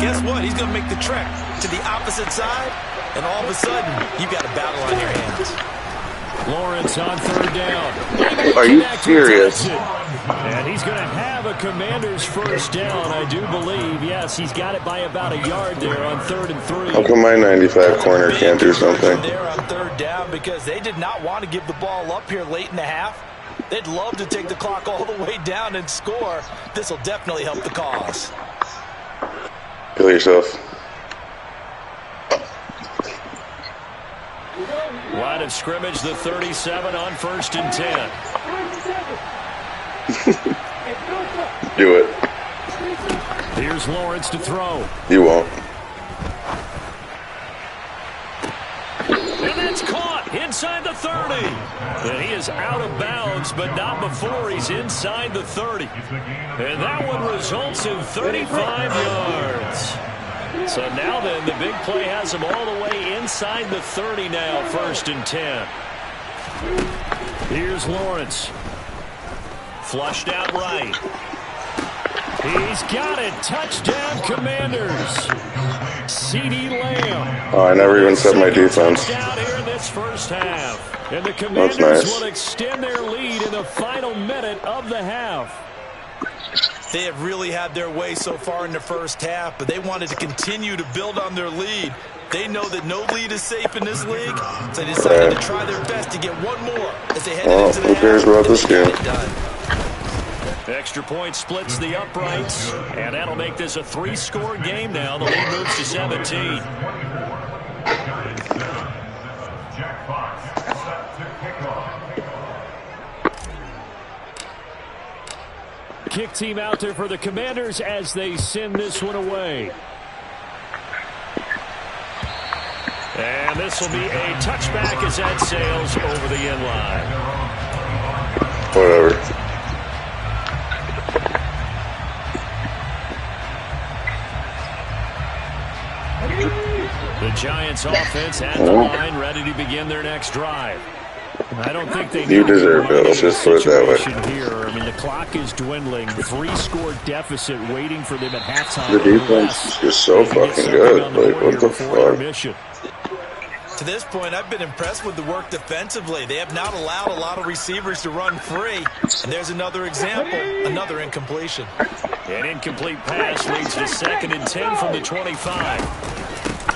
guess what? He's going to make the trek to the opposite side, and all of a sudden, you've got a battle on your hands. Lawrence on 3rd down. Are you serious? And he's going to have a Commander's first down, I do believe. Yes, he's got it by about a yard there on 3rd and 3. How come my 95 corner can't do something? There on 3rd down because they did not want to give the ball up here late in the half. They'd love to take the clock all the way down and score. This will definitely help the cause. Kill yourself. Line of scrimmage, the 37 on 1st and 10. Do it. Here's Lawrence to throw. You won't. And that's caught inside the 30. And he is out of bounds, but not before he's inside the 30. And that one results in 35 yards. So now then, the big play has him all the way inside the 30 now, 1st and 10. Here's Lawrence. Flushed out right. He's got it. Touchdown, Commanders. C.D. Lamb. Oh, I never even set my defense. Touchdown here in this first half. And the Commanders will extend their lead in the final minute of the half. They have really had their way so far in the first half, but they wanted to continue to build on their lead. They know that no lead is safe in this league, so they decided to try their best to get one more as they head into the half. Who cares about this game? Extra point splits the uprights, and that'll make this a 3-score game now. The lead moves to 17. Jack Fox set to kick off. Kick team out there for the Commanders as they send this one away. And this will be a touchback as that sails over the end line. Whatever. The Giants offense at the line, ready to begin their next drive. I don't think they You deserve it. Let's just put it that way. Here. I mean, the clock is dwindling. 3-score deficit waiting for them at halftime. The defense is just so fucking good. Like, what the fuck? To this point, I've been impressed with the work defensively. They have not allowed a lot of receivers to run free. And there's another example, another incompletion. An incomplete pass leads to 2nd and 10 from the 25.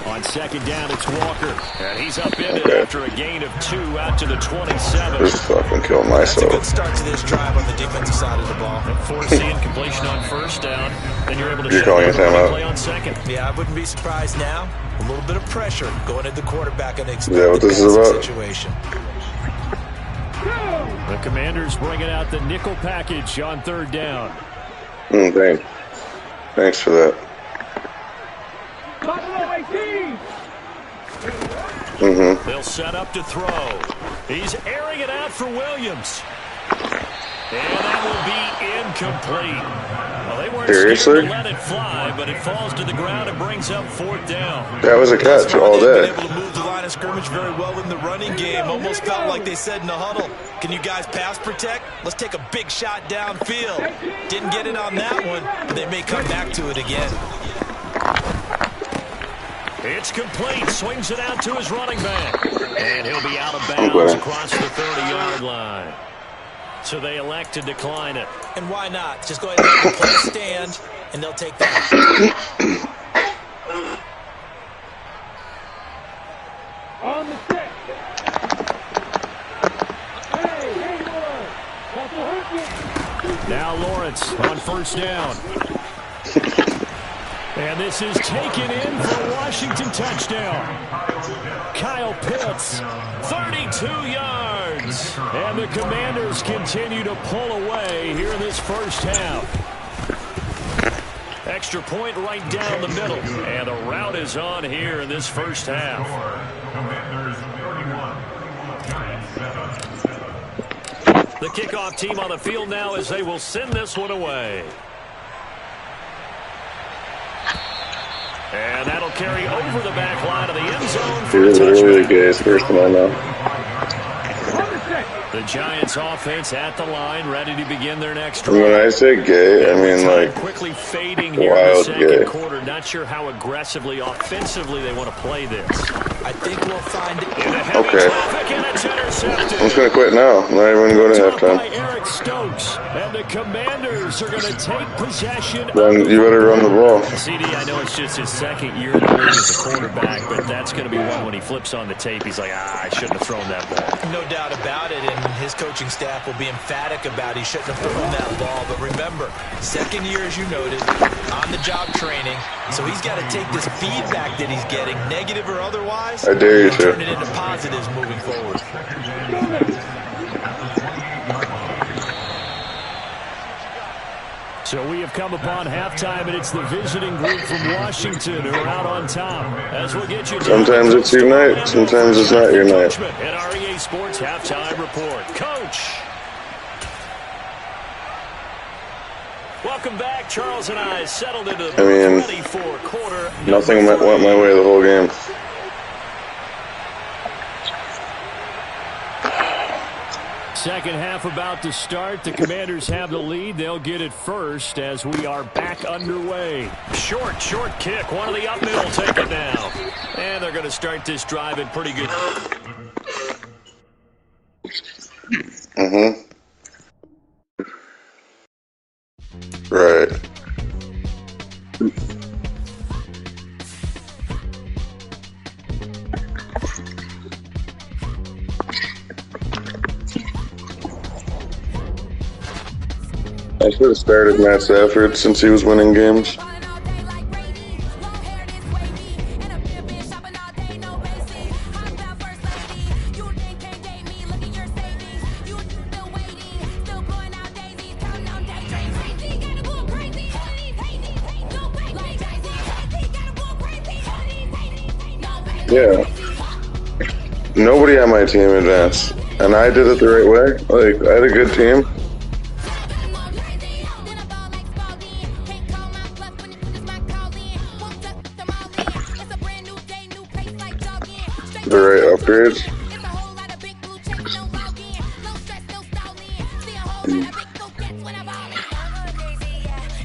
On 2nd down, it's Walker. And he's upended after a gain of 2 out to the 27. Just fucking kill myself. That's a good start to this drive on the defensive side of the ball. Forcing incompletion on 1st down. Then you're able to play on 2nd. Yeah, I wouldn't be surprised now. A little bit of pressure going at the quarterback in an what this is about? Situation. The Commanders bringing out the nickel package on 3rd down. Thanks for that. They'll set up to throw. He's airing it out for Williams. And that will be incomplete. Well, they weren't Seriously? scared to let it fly, but it falls to the ground and brings up 4th down. That was a catch all day. Able to move the line of scrimmage very well in the running game. Almost felt like they said in the huddle, can you guys pass protect? Let's take a big shot downfield. Didn't get it on that one, but they may come back to it again. It's complete. Swings it out to his running back. And he'll be out of bounds across the 30-yard line. So they elect to decline it. And why not? Just go ahead and let the play stand, and they'll take that. On the stick. Hey, now Lawrence on 1st down. And this is taken in for a Washington touchdown. Kyle Pitts, 32 yards. And the Commanders continue to pull away here in this 1st half. Extra point right down the middle. And the route is on here in this 1st half. The kickoff team on the field now as they will send this one away. And that'll carry over the back line of the end zone for a touchback. Really gayest person I know. The Giants offense at the line, ready to begin their next drive. When I say gay, I mean like quickly fading here in the 2nd quarter. Not sure how aggressively, offensively they want to play this. I think we'll find it. Okay. I'm just going to quit now. I'm not even going to halftime. Eric Stokes, and the Commanders are going to take possession. Then you better run the ball. CD, I know it's just his 2nd year in the league as a quarterback, but that's going to be one when he flips on the tape. He's like, I shouldn't have thrown that ball. No doubt about it, and his coaching staff will be emphatic about he shouldn't have thrown that ball. But remember, 2nd year, as you noted, on-the-job training. So he's got to take this feedback that he's getting, negative or otherwise, I dare you to turn it into positives moving forward. So we have come upon halftime, and it's the visiting group from Washington who are out on top. As we'll get you sometimes it's your night, sometimes it's not your night. At REA Sports Halftime Report. Coach. Welcome back. Charles and I settled into the booth ready for quarter. Nothing went my way the whole game. Second half about to start. The Commanders have the lead. They'll get it first as we are back underway. Short kick. One of the up middle take it now. And they're going to start this drive in pretty good. Right. I should have started Matt Stafford since he was winning games. Yeah. Nobody on my team advanced. And I did it the right way. Like, I had a good team. The right upgrades.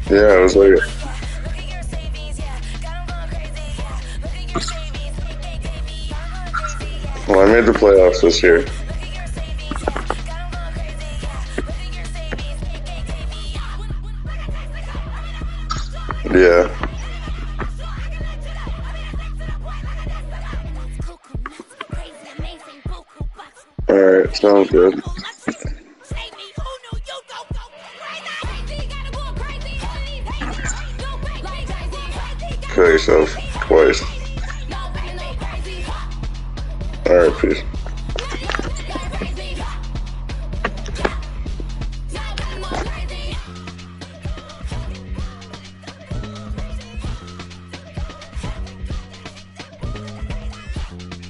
Yeah, it was like... Well, I made the playoffs this year. Yeah. Alright, sounds good. Kill yourself twice. Alright, peace.